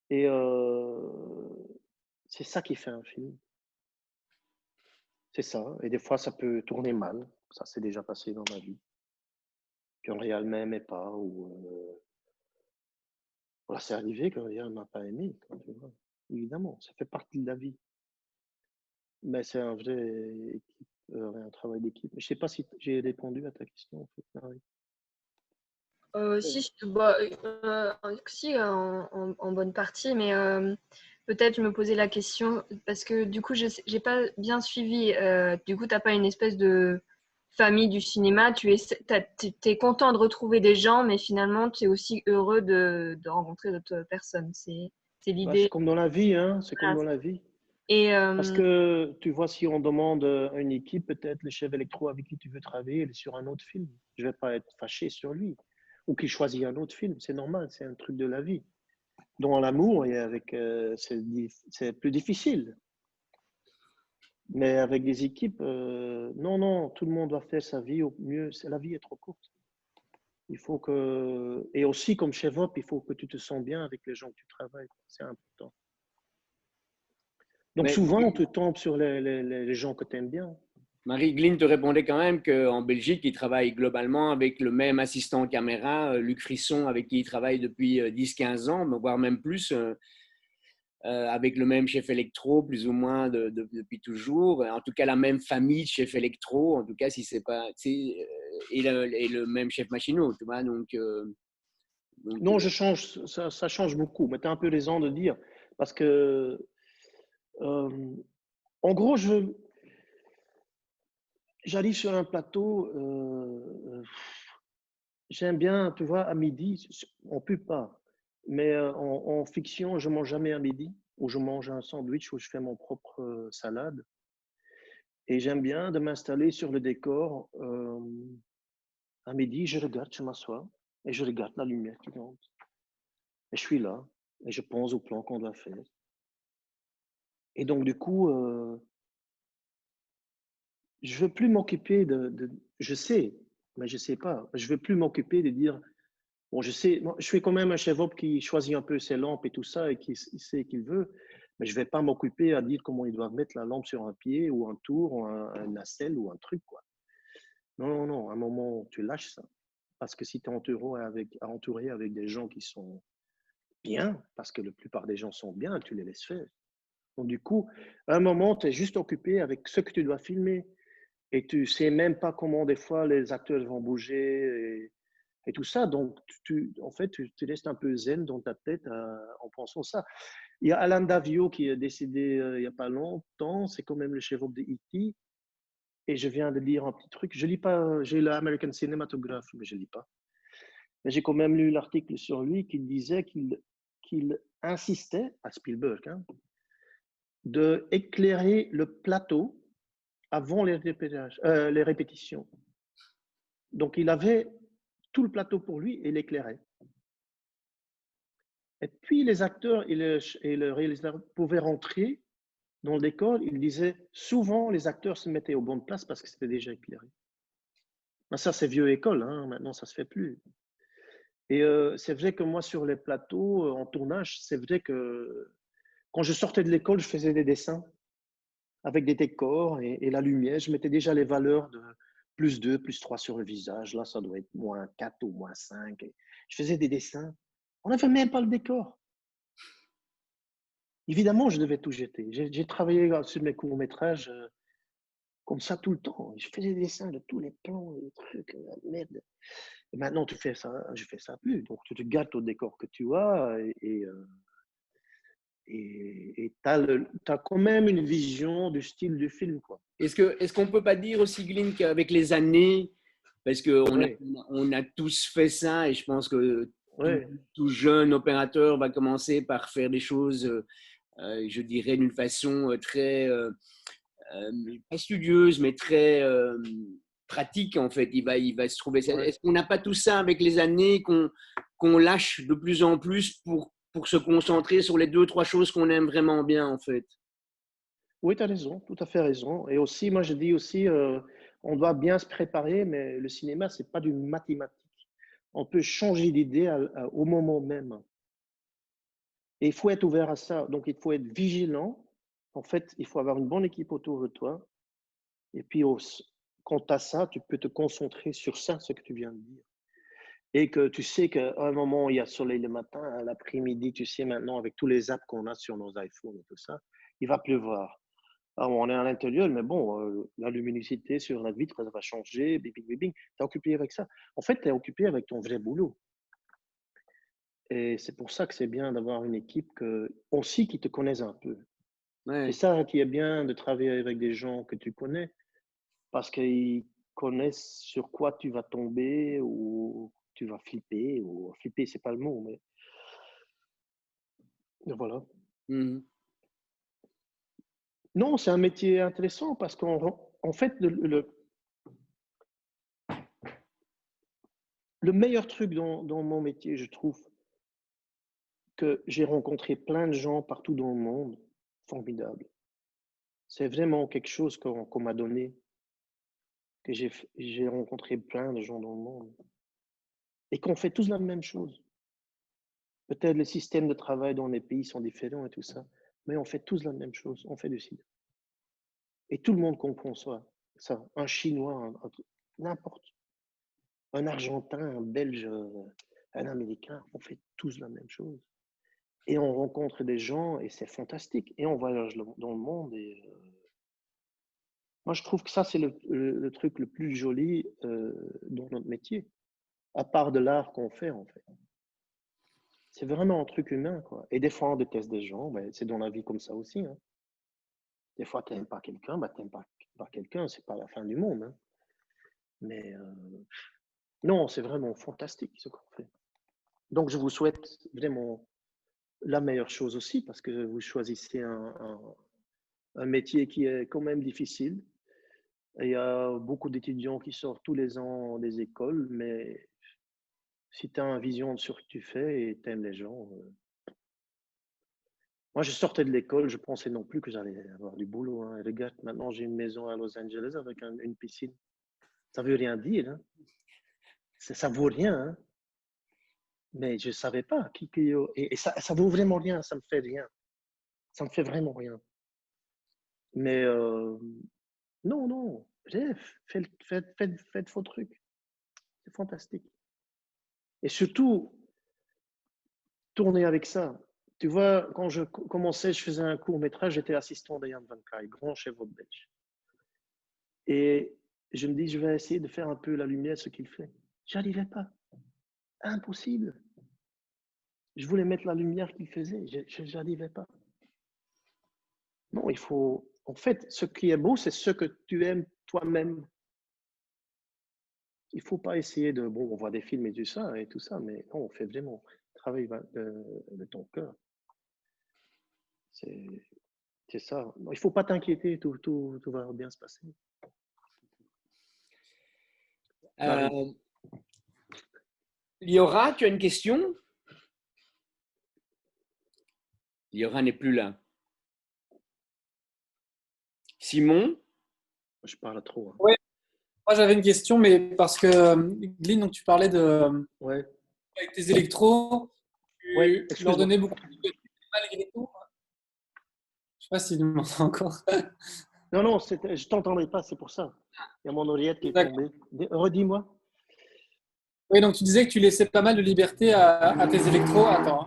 Et c'est ça qui fait un film. C'est ça. Et des fois, ça peut tourner mal. Ça s'est déjà passé dans ma vie. Qu'un réal m'aimait pas, ou voilà, c'est arrivé qu'un réal ne m'a pas aimé. Tu vois. Évidemment, ça fait partie de la vie. Mais c'est un vrai équipe, un travail d'équipe. Je ne sais pas si j'ai répondu à ta question, en fait, Marie. Si, en bonne partie, mais peut-être je me posais la question parce que du coup, je n'ai pas bien suivi. Du coup, tu n'as pas une espèce de famille du cinéma. Tu es content de retrouver des gens, mais finalement, tu es aussi heureux de rencontrer d'autres personnes. C'est Bah, l'idée. c'est comme dans la vie, hein, c'est comme Voilà. dans la vie. Et Parce que tu vois, si on demande à une équipe, peut-être le chef électro avec qui tu veux travailler, il est sur un autre film. Je ne vais pas être fâché sur lui. Ou qu'il choisit un autre film. C'est normal, c'est un truc de la vie. Dans l'amour, et avec, c'est plus difficile. Mais avec des équipes, non, non, tout le monde doit faire sa vie au mieux. La vie est trop courte. Il faut que, et aussi comme chef op, il faut que tu te sens bien avec les gens que tu travailles. C'est important. Donc Mais souvent, on te tombe sur les gens que tu aimes bien. Marie Glynn te répondait quand même qu'en Belgique, il travaille globalement avec le même assistant caméra, Luc Frisson, avec qui il travaille depuis 10-15 ans, voire même plus, avec le même chef électro, plus ou moins depuis toujours. En tout cas, la même famille de chefs électro, en tout cas, si c'est pas. Et le même chef machinot, tu vois. Donc Non, je change, ça change beaucoup. Mais tu as un peu raison de dire. Parce que, en gros, j'arrive sur un plateau, j'aime bien, tu vois, à midi, on ne peut pas. Mais en fiction, je ne mange jamais à midi, ou je mange un sandwich, où je fais mon propre salade. Et j'aime bien de m'installer sur le décor. À midi, je regarde, je m'assois, et je regarde la lumière qui monte. Et je suis là, et je pense au plan qu'on doit faire. Et donc, du coup, je ne veux plus m'occuper je sais, mais je ne sais pas. Je ne veux plus m'occuper de dire, bon, je sais, moi, je suis quand même un chef-op qui choisit un peu ses lampes et tout ça, et qui sait qu'il veut, mais je ne vais pas m'occuper à dire comment ils doivent mettre la lampe sur un pied, ou un tour, ou un nacelle, ou un truc, quoi. Non, non, non, à un moment, tu lâches ça. Parce que si tu es entouré avec des gens qui sont bien, parce que la plupart des gens sont bien, tu les laisses faire. Donc, du coup, à un moment, tu es juste occupé avec ce que tu dois filmer. Et tu sais même pas comment des fois les acteurs vont bouger et tout ça. Donc, en fait, tu restes un peu zen dans ta tête en pensant ça. Il y a Alain Davio qui est décédé il n'y a pas longtemps. C'est quand même le chef-op de E.T. Et je viens de lire un petit truc. Je lis pas, j'ai l'American Cinematograph, mais je lis pas. Mais j'ai quand même lu l'article sur lui qui disait qu'il insistait à Spielberg de éclairer le plateau avant les répétitions. Donc, il avait tout le plateau pour lui et l'éclairait. Et puis, les acteurs et le réalisateur pouvaient rentrer dans le décor. Il disait, souvent, les acteurs se mettaient aux bonnes places parce que c'était déjà éclairé. Mais ça, c'est vieux école, hein. Maintenant, ça ne se fait plus. Et c'est vrai que moi, sur les plateaux, en tournage, c'est vrai que quand je sortais de l'école, je faisais des dessins avec des décors et la lumière. Je mettais déjà les valeurs de +2, +3 sur le visage. Là, ça doit être -4 ou -5. Et je faisais des dessins. On n'avait même pas le décor. Évidemment, je devais tout jeter. J'ai travaillé sur mes courts-métrages comme ça tout le temps. Je faisais des dessins de tous les plans, des trucs, merde. Et maintenant, tu fais ça, je fais ça plus. Donc, tu te gardes au décor que tu as et tu as quand même une vision du style du film, quoi. Est-ce qu'on ne peut pas dire aussi, Glyn, qu'avec les années, parce qu'on Oui, on a tous fait ça et je pense que oui, tout jeune opérateur va commencer par faire des choses, je dirais, d'une façon très, pas studieuse, mais très pratique en fait. Il va se trouver. oui. Est-ce qu'on n'a pas tout ça avec les années qu'on lâche de plus en plus pour se concentrer sur les 2-3 choses qu'on aime vraiment bien en fait? Oui, tu as raison, tout à fait raison. Et aussi, moi, je dis aussi, on doit bien se préparer, mais le cinéma, c'est pas du mathématique. On peut changer d'idée au moment même. Et il faut être ouvert à ça. Donc, il faut être vigilant. En fait, il faut avoir une bonne équipe autour de toi. Et puis, quand tu as ça, tu peux te concentrer sur ça, ce que tu viens de dire. Et que tu sais qu'à un moment, il y a soleil le matin, à l'après-midi, tu sais maintenant, avec tous les apps qu'on a sur nos iPhones et tout ça, il va pleuvoir. Alors, on est à l'intérieur, mais bon, la luminosité sur la vitre, ça va changer, bing, bing, bing, bing. Tu es occupé avec ça. En fait, tu es occupé avec ton vrai boulot. Et c'est pour ça que c'est bien d'avoir une équipe aussi qui te connaisse un peu. C'est Ouais. ça qui est bien de travailler avec des gens que tu connais, parce qu'ils connaissent sur quoi tu vas tomber ou tu vas flipper. Ou flipper, c'est pas le mot, mais voilà. Mhm. Non, c'est un métier intéressant parce qu'en fait, le meilleur truc dans mon métier, je trouve, que j'ai rencontré plein de gens partout dans le monde, formidable. C'est vraiment quelque chose qu'on m'a donné, que j'ai rencontré plein de gens dans le monde et qu'on fait tous la même chose. Peut-être les systèmes de travail dans les pays sont différents et tout ça, mais on fait tous la même chose, on fait du cinéma. Et tout le monde comprend ça. Un Chinois, n'importe, un Argentin, un Belge, un Américain, on fait tous la même chose. Et on rencontre des gens et c'est fantastique. Et on voyage dans le monde. Et moi, je trouve que ça, c'est le truc le plus joli dans notre métier, à part de l'art qu'on fait, en fait. C'est vraiment un truc humain, quoi. Et des fois, on déteste des gens, ben, c'est dans la vie comme ça aussi, hein. Des fois, tu n'aimes pas quelqu'un, ben, tu n'aimes pas quelqu'un, c'est pas la fin du monde, hein. Mais non, c'est vraiment fantastique ce qu'on fait. Donc, je vous souhaite vraiment la meilleure chose aussi, parce que vous choisissez un métier qui est quand même difficile. Et il y a beaucoup d'étudiants qui sortent tous les ans des écoles, mais si tu as une vision sur ce que tu fais et tu aimes les gens. Moi, je sortais de l'école, je pensais non plus que j'allais avoir du boulot, hein. Et regarde, maintenant, j'ai une maison à Los Angeles avec une piscine. Ça veut rien dire, hein. Ça vaut rien, hein. Mais je ne savais pas. Et ça vaut vraiment rien, ça me fait rien. Ça me fait vraiment rien. Mais non, non, bref, faites vos trucs. C'est fantastique. Et surtout, tourner avec ça. Tu vois, quand je commençais, je faisais un court-métrage, j'étais assistant de Jan Van Kay, grand chef-op belge. Et je me dis, je vais essayer de faire un peu la lumière, ce qu'il fait. J'arrivais pas. Impossible. Je voulais mettre la lumière qu'il faisait. Je n'arrivais pas. Non, il faut. En fait, ce qui est beau, c'est ce que tu aimes toi-même. Il ne faut pas essayer de. Bon, on voit des films et tout ça, mais non, on fait vraiment travail de ton cœur. C'est ça. Il ne faut pas t'inquiéter, tout va bien se passer. Marie. Liora, tu as une question? Liora n'est plus là. Simon? Je parle trop. Hein. Ouais, moi j'avais une question, mais parce que Glyn, donc tu parlais de Ouais. avec tes électros, Ouais, tu leur donnais beaucoup de liberté malgré tout. Je sais pas s'il m'entend encore. Non, non, je t'entendais pas, c'est pour ça. Il y a mon oreillette qui est D'accord. tombée. Redis-moi. Oui, donc tu disais que tu laissais pas mal de liberté à tes électros. Attends, hein.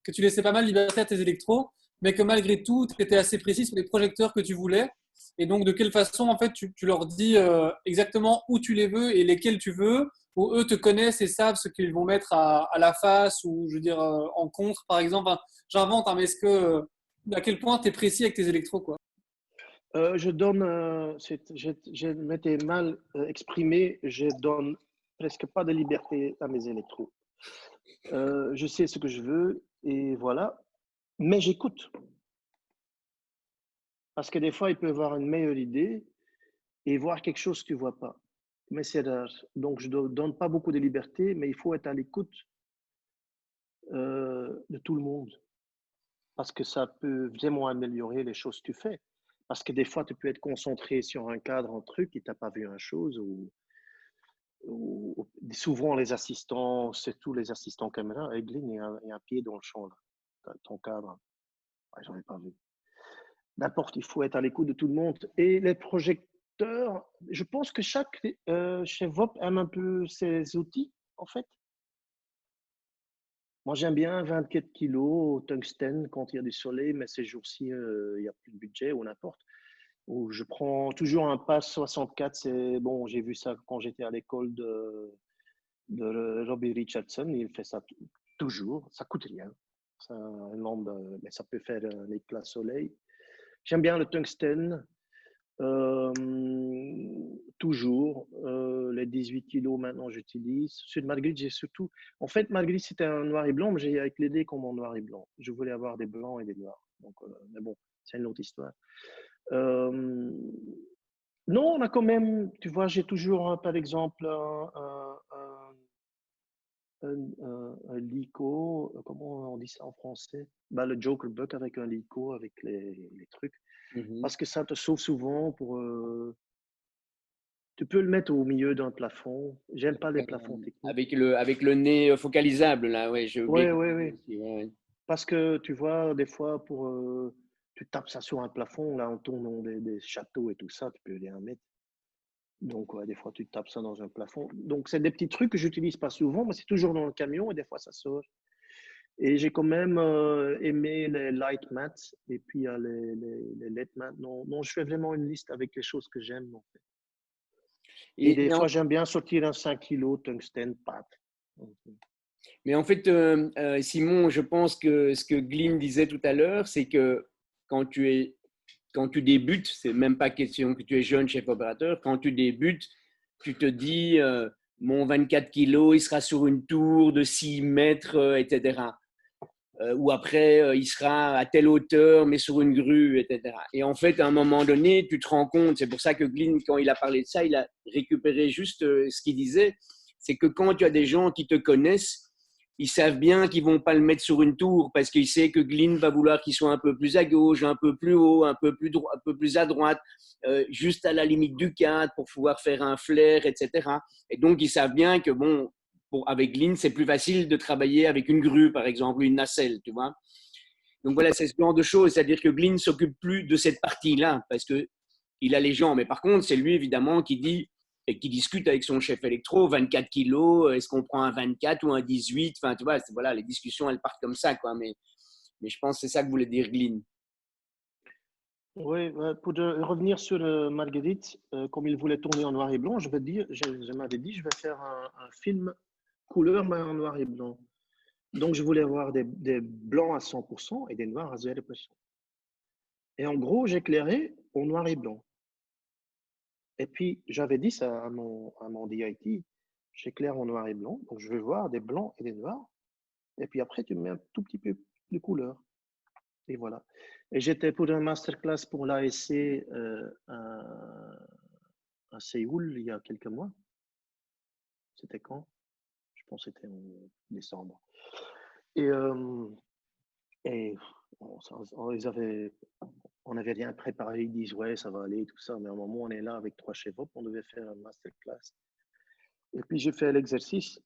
Que tu laissais pas mal de liberté à tes électros, mais que malgré tout, tu étais assez précis sur les projecteurs que tu voulais. Et donc, de quelle façon, en fait, tu leur dis exactement où tu les veux et lesquels tu veux, ou eux te connaissent et savent ce qu'ils vont mettre à la face, ou je veux dire en contre, par exemple. Enfin, j'invente, hein, mais est-ce que, à quel point tu es précis avec tes électros, quoi? Je donne, je m'étais mal exprimé, je donne presque pas de liberté à mes électros. Je sais ce que je veux et voilà, mais j'écoute. Parce que des fois, il peut avoir une meilleure idée et voir quelque chose que tu ne vois pas. Mais c'est rare. Donc, je ne donne pas beaucoup de liberté, mais il faut être à l'écoute de tout le monde. Parce que ça peut vraiment améliorer les choses que tu fais. Parce que des fois, tu peux être concentré sur un cadre, un truc, et tu n'as pas vu une chose. Souvent, les assistants, surtout les assistants caméra, Eglin, il y a un pied dans le champ, là. Ton cadre, ah, j'en ai pas vu. N'importe, il faut être à l'écoute de tout le monde. Et les projecteurs, je pense que chaque chez VOP aime un peu ses outils, en fait. Moi, j'aime bien 24 kilos tungstène quand il y a du soleil, mais ces jours-ci, il n'y a plus de budget ou n'importe. Ou je prends toujours un pass 64. C'est bon, j'ai vu ça quand j'étais à l'école de Robbie Richardson. Il fait ça toujours. Ça coûte rien. Ça, mais ça peut faire un éclat soleil. J'aime bien le tungstène. Toujours. Les 18 kilos maintenant, j'utilise. Sur Marguerite, j'ai surtout. En fait, Marguerite, c'était un noir et blanc, mais j'ai avec les dés comme en noir et blanc. Je voulais avoir des blancs et des noirs. Donc, mais bon, c'est une autre histoire. Euh, non, on a quand même. Tu vois, j'ai toujours, par exemple, un Lico. Comment on dit ça en français? Bah, le Joker Buck avec un Lico, avec les trucs. Parce que ça te sauve souvent pour. Tu peux le mettre au milieu d'un plafond. J'aime pas les plafonds techniques. Avec le nez focalisable, là, ouais, j'ai oublié. Oui, oui, oui. Aussi, ouais. Parce que tu vois, des fois, tu tapes ça sur un plafond, là, on tourne dans des châteaux et tout ça, tu peux rien mettre. Donc, ouais, des fois, tu tapes ça dans un plafond. Donc, c'est des petits trucs que j'utilise pas souvent, mais c'est toujours dans le camion et des fois, ça sort. Et j'ai quand même aimé les light mats et puis les LED mats. Non, non, je fais vraiment une liste avec les choses que j'aime, en fait. Et des Mais fois, j'aime bien sortir un 5 kg tungstène pâte. Mais en fait, Simon, je pense que ce que Glyn disait tout à l'heure, c'est que quand quand tu débutes, c'est même pas question que tu es jeune chef opérateur, quand tu débutes, tu te dis, mon 24 kilos, il sera sur une tour de 6 mètres, etc. Ou après, il sera à telle hauteur, mais sur une grue, etc. Et en fait, à un moment donné, tu te rends compte, c'est pour ça que Glyn, quand il a parlé de ça, il a récupéré juste ce qu'il disait, c'est que quand tu as des gens qui te connaissent, ils savent bien qu'ils vont pas le mettre sur une tour parce qu'ils savent que Glyn va vouloir qu'il soit un peu plus à gauche, un peu plus haut, un peu plus à droite, juste à la limite du cadre pour pouvoir faire un flair, etc. Et donc, ils savent bien que, bon, avec Glyn, c'est plus facile de travailler avec une grue, par exemple, une nacelle, tu vois. Donc voilà, c'est ce genre de choses. C'est-à-dire que Glyn s'occupe plus de cette partie-là parce qu'il a les gens. Mais par contre, c'est lui, évidemment, qui dit et qui discute avec son chef électro, 24 kilos, est-ce qu'on prend un 24 ou un 18? Enfin, tu vois, voilà, les discussions, elles partent comme ça, quoi. Mais je pense que c'est ça que voulait dire Glyn. Oui, pour revenir sur Marguerite, comme il voulait tourner en noir et blanc, je m'avais dit, je vais faire un film couleur, mais en noir et blanc. Donc, je voulais avoir des blancs à 100% et des noirs à 0%. Et en gros, j'éclairais en noir et blanc. Et puis, j'avais dit ça à mon DIT, j'éclaire en noir et blanc, donc je veux voir des blancs et des noirs. Et puis après, tu mets un tout petit peu de couleur. Et voilà. Et j'étais pour un masterclass pour l'ASC à Séoul il y a quelques mois. C'était quand? Je pense que c'était en décembre. Et, on n'avait rien préparé. Ils disent, ouais, ça va aller, tout ça. Mais à un moment, on est là avec 3 chefs, on devait faire un masterclass. Et puis, j'ai fait l'exercice.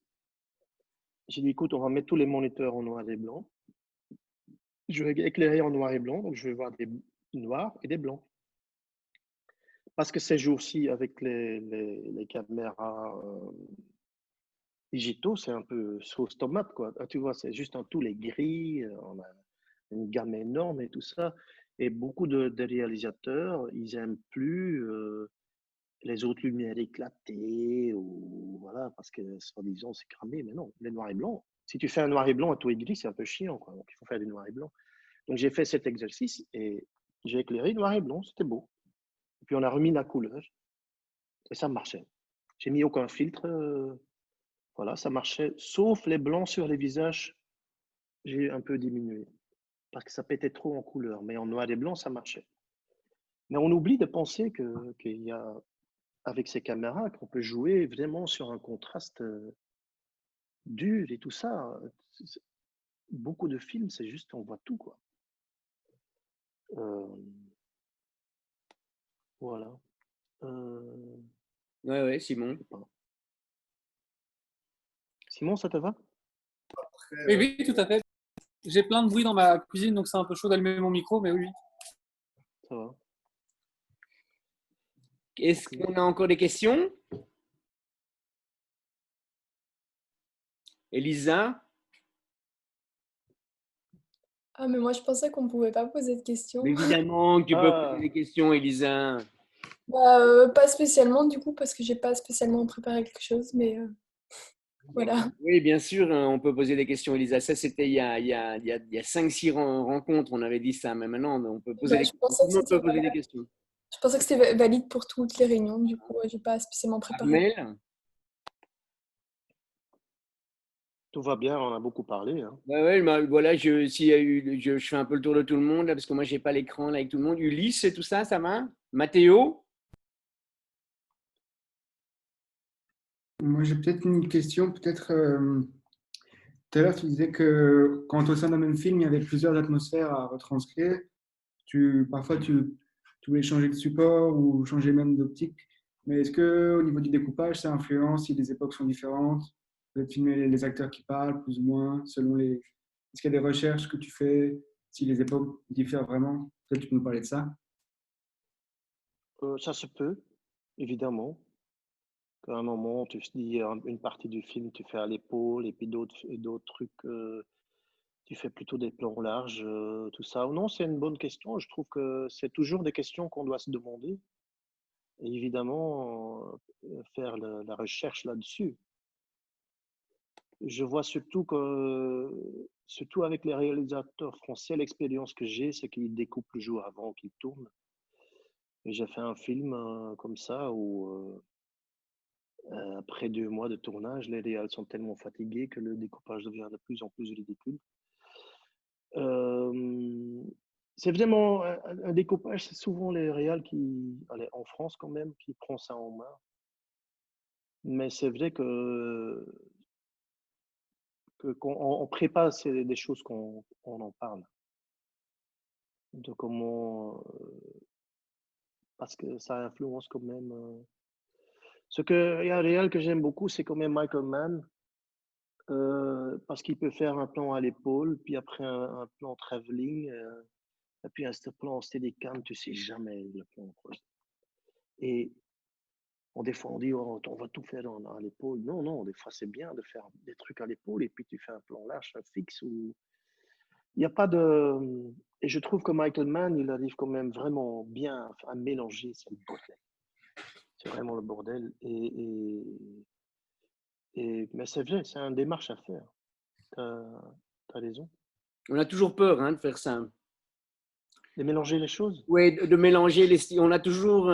J'ai dit, écoute, on va mettre tous les moniteurs en noir et blanc. Je vais éclairer en noir et blanc, donc je vais voir des noirs et des blancs. Parce que ces jours-ci, avec les caméras digitaux, c'est un peu sauce tomate, quoi. Ah, tu vois, c'est juste en tous les grilles, on a une gamme énorme et tout ça. Et beaucoup de réalisateurs, ils aiment plus les autres lumières éclatées ou voilà, parce que soi-disant c'est cramé. Mais non, les noirs et blancs. Si tu fais un noir et blanc à tout et gris, c'est un peu chiant, quoi. Donc il faut faire du noir et blanc. Donc j'ai fait cet exercice et j'ai éclairé noir et blanc, c'était beau. Et puis on a remis la couleur et ça marchait. J'ai mis aucun filtre, voilà, ça marchait, sauf les blancs sur les visages, j'ai un peu diminué parce que ça pétait trop en couleur, mais en noir et blanc, ça marchait. Mais on oublie de penser qu'il y a, avec ces caméras, qu'on peut jouer vraiment sur un contraste dur et tout ça. Beaucoup de films, c'est juste, on voit tout, quoi. Euh, voilà. Ouais, Je Simon. sais pas. Simon, ça te va? Oui, oui, tout à fait. J'ai plein de bruit dans ma cuisine, donc c'est un peu chaud d'allumer mon micro, mais oui. Ça va. Est-ce Ok. qu'on a encore des questions? Elisa? Ah, mais moi, je pensais qu'on pouvait pas poser de questions. Mais évidemment que tu peux poser Ah, des questions, Elisa. Bah, pas spécialement, du coup, parce que j'ai pas spécialement préparé quelque chose, mais voilà. Oui, bien sûr, hein, on peut poser des questions, Elisa. Ça, c'était il y a 5-6 rencontres, on avait dit ça, mais maintenant, on peut poser Bah, des je questions. pensais Tout que le monde c'était peut poser des questions. je pensais que c'était valide pour toutes les réunions, du coup, j'ai pas spécialement préparé. Armel? tout va bien, on a beaucoup parlé, hein. Ouais, ouais, voilà, s'il y a eu, je fais un peu le tour de tout le monde, là, parce que moi, j'ai pas l'écran là, avec tout le monde. Ulysse et tout ça, ça va? Mathéo? Moi, j'ai peut-être une question. Peut-être, tout à l'heure, tu disais que quand au sein d'un même film, il y avait plusieurs atmosphères à retranscrire. Parfois, tu voulais changer de support ou changer même d'optique. Mais est-ce que au niveau du découpage, ça influence si les époques sont différentes? Peut-être filmer les acteurs qui parlent, plus ou moins, selon les. Est-ce qu'il y a des recherches que tu fais si les époques diffèrent vraiment? Peut-être tu peux nous parler de ça. Ça se peut, évidemment. Qu'à un moment, tu te dis une partie du film, tu fais à l'épaule, et puis d'autres trucs, tu fais plutôt des plans larges, tout ça. Non, c'est une bonne question. Je trouve que c'est toujours des questions qu'on doit se demander. Et évidemment, faire la recherche là-dessus. Je vois surtout avec les réalisateurs français, l'expérience que j'ai, c'est qu'ils découpent le jour avant qu'ils tournent. Et j'ai fait un film comme ça où après 2 mois de tournage, les réals sont tellement fatigués que le découpage devient de plus en plus ridicule. Euh, c'est vraiment un découpage, c'est souvent les réals qui, allez, en France quand même, qui prend ça en main. Mais c'est vrai qu'on on prépare des choses qu'on en parle. De comment, parce que ça influence quand même. Il y a un réal que j'aime beaucoup, c'est quand même Michael Mann. Parce qu'il peut faire un plan à l'épaule, puis après un plan travelling, et puis un plan steadicam, tu sais jamais le plan, quoi. Et des fois, on dit, oh, on va tout faire à l'épaule. Non, non, des fois, c'est bien de faire des trucs à l'épaule, et puis tu fais un plan large, un fixe. Ou... Il n'y a pas de... Et je trouve que Michael Mann, il arrive quand même vraiment bien à mélanger, c'est le bordel. C'est vraiment le bordel. Mais c'est vrai, c'est une démarche à faire. Tu as raison. On a toujours peur hein, de faire ça. De mélanger les choses. Oui, de mélanger les styles. On a toujours.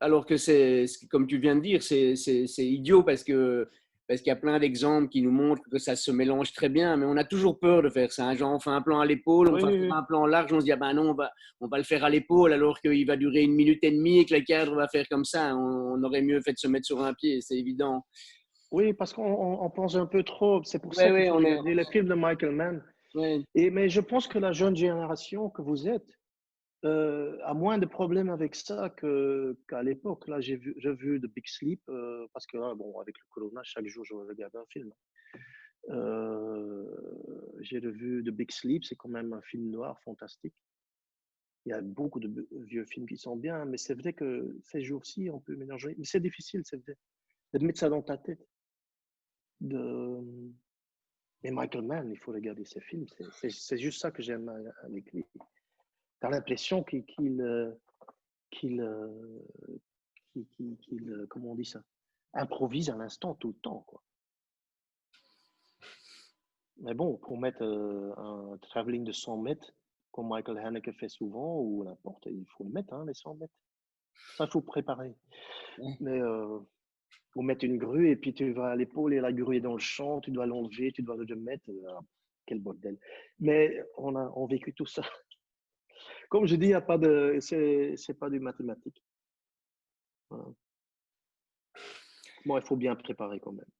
Alors que comme tu viens de dire, c'est idiot parce qu'il y a plein d'exemples qui nous montrent que ça se mélange très bien, mais on a toujours peur de faire ça. Genre, on fait un plan à l'épaule, on Oui, va oui, faire oui. un plan large, on se dit, ah ben non, on va le faire à l'épaule alors qu'il va durer 1 minute et demie et que le cadre va faire comme ça. On aurait mieux fait de se mettre sur un pied, c'est évident. Oui, parce qu'on pense un peu trop. C'est pour Oui, ça qu'il oui, faut on est. regarder les films de Michael Mann. Ouais. Mais je pense que la jeune génération que vous êtes a moins de problèmes avec ça qu'à l'époque. Là, j'ai vu The Big Sleep parce que là, bon, avec le corona, chaque jour, je regarde un film. J'ai revu The Big Sleep, c'est quand même un film noir fantastique. Il y a beaucoup de vieux films qui sont bien, mais c'est vrai que ces jours-ci, on peut mélanger. Mais c'est difficile, c'est vrai, de mettre ça dans ta tête. Mais Michael Mann, il faut regarder ses films. C'est juste ça que j'aime avec lui. Tu as l'impression comment on dit ça, improvise à l'instant, tout le temps, quoi. Mais bon, pour mettre un travelling de 100 mètres, comme Michael Haneke fait souvent, ou n'importe, il faut le mettre, hein, les 100 mètres. Ça, il faut préparer. Mais pour mettre une grue, et puis tu vas à l'épaule, et la grue est dans le champ, tu dois l'enlever, tu dois le mettre. Quel bordel. Mais on a vécu tout ça. Comme je dis, c'est pas du mathématique. Voilà. Bon, il faut bien préparer quand même.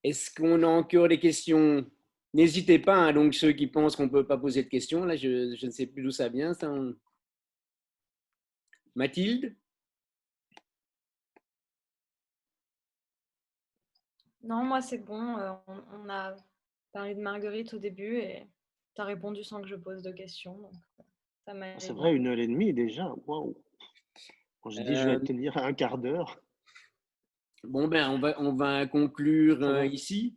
Est-ce qu'on a encore des questions? N'hésitez pas, hein, donc ceux qui pensent qu'on ne peut pas poser de questions, là, je ne sais plus d'où ça vient. Ça, Mathilde? Non, moi c'est bon. On a parlé de Marguerite au début et tu as répondu sans que je pose de questions. Donc ça m'a C'est vrai, 1h30 déjà. Waouh! Quand je dis je vais tenir un quart d'heure. Bon, ben, on va conclure ici.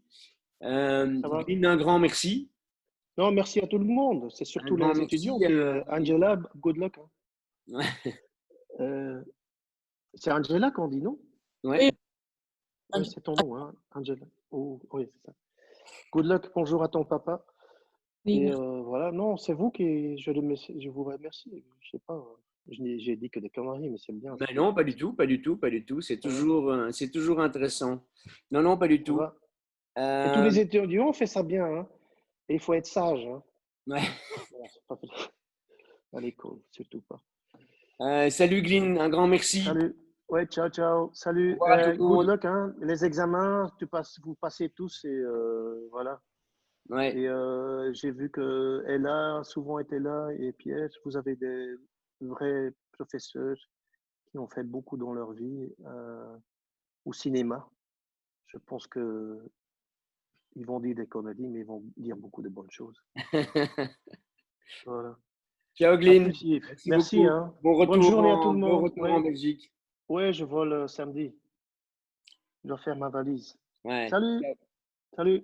Glenn, un grand merci. Non, merci à tout le monde. C'est surtout les étudiants. Angela, good luck. Hein. Ouais. C'est Angela qu'on dit, non? Oui. Ouais, c'est ton nom, hein, Angela. Oh, oui, c'est ça. Good luck, bonjour à ton papa. Oui, et voilà, non, c'est vous qui. Je vous remercie. Je sais pas, j'ai dit que des conneries, mais c'est bien. Ben non, pas du tout, pas du tout, pas du tout. C'est toujours intéressant. Non, non, pas du tout. Et tous les étudiants ont fait ça bien, hein. Et il faut être sage. Hein. Ouais. À l'école, surtout pas. Salut Glenn, un grand merci. Salut. Ouais, ciao, ciao. Salut. Good luck. Hein. Les examens, vous passez tous et voilà. Ouais. Et j'ai vu que Ella a souvent été là et Pierre, vous avez des vrais professeurs qui ont fait beaucoup dans leur vie au cinéma. Je pense que ils vont dire des conneries, mais ils vont dire beaucoup de bonnes choses. Voilà. Ciao Glenn. Merci. Hein. Bon retour, bonne journée à tout le monde. Bon retour en Belgique. Ouais, je vole samedi. Je dois faire ma valise. Ouais. Salut. Ciao. Salut.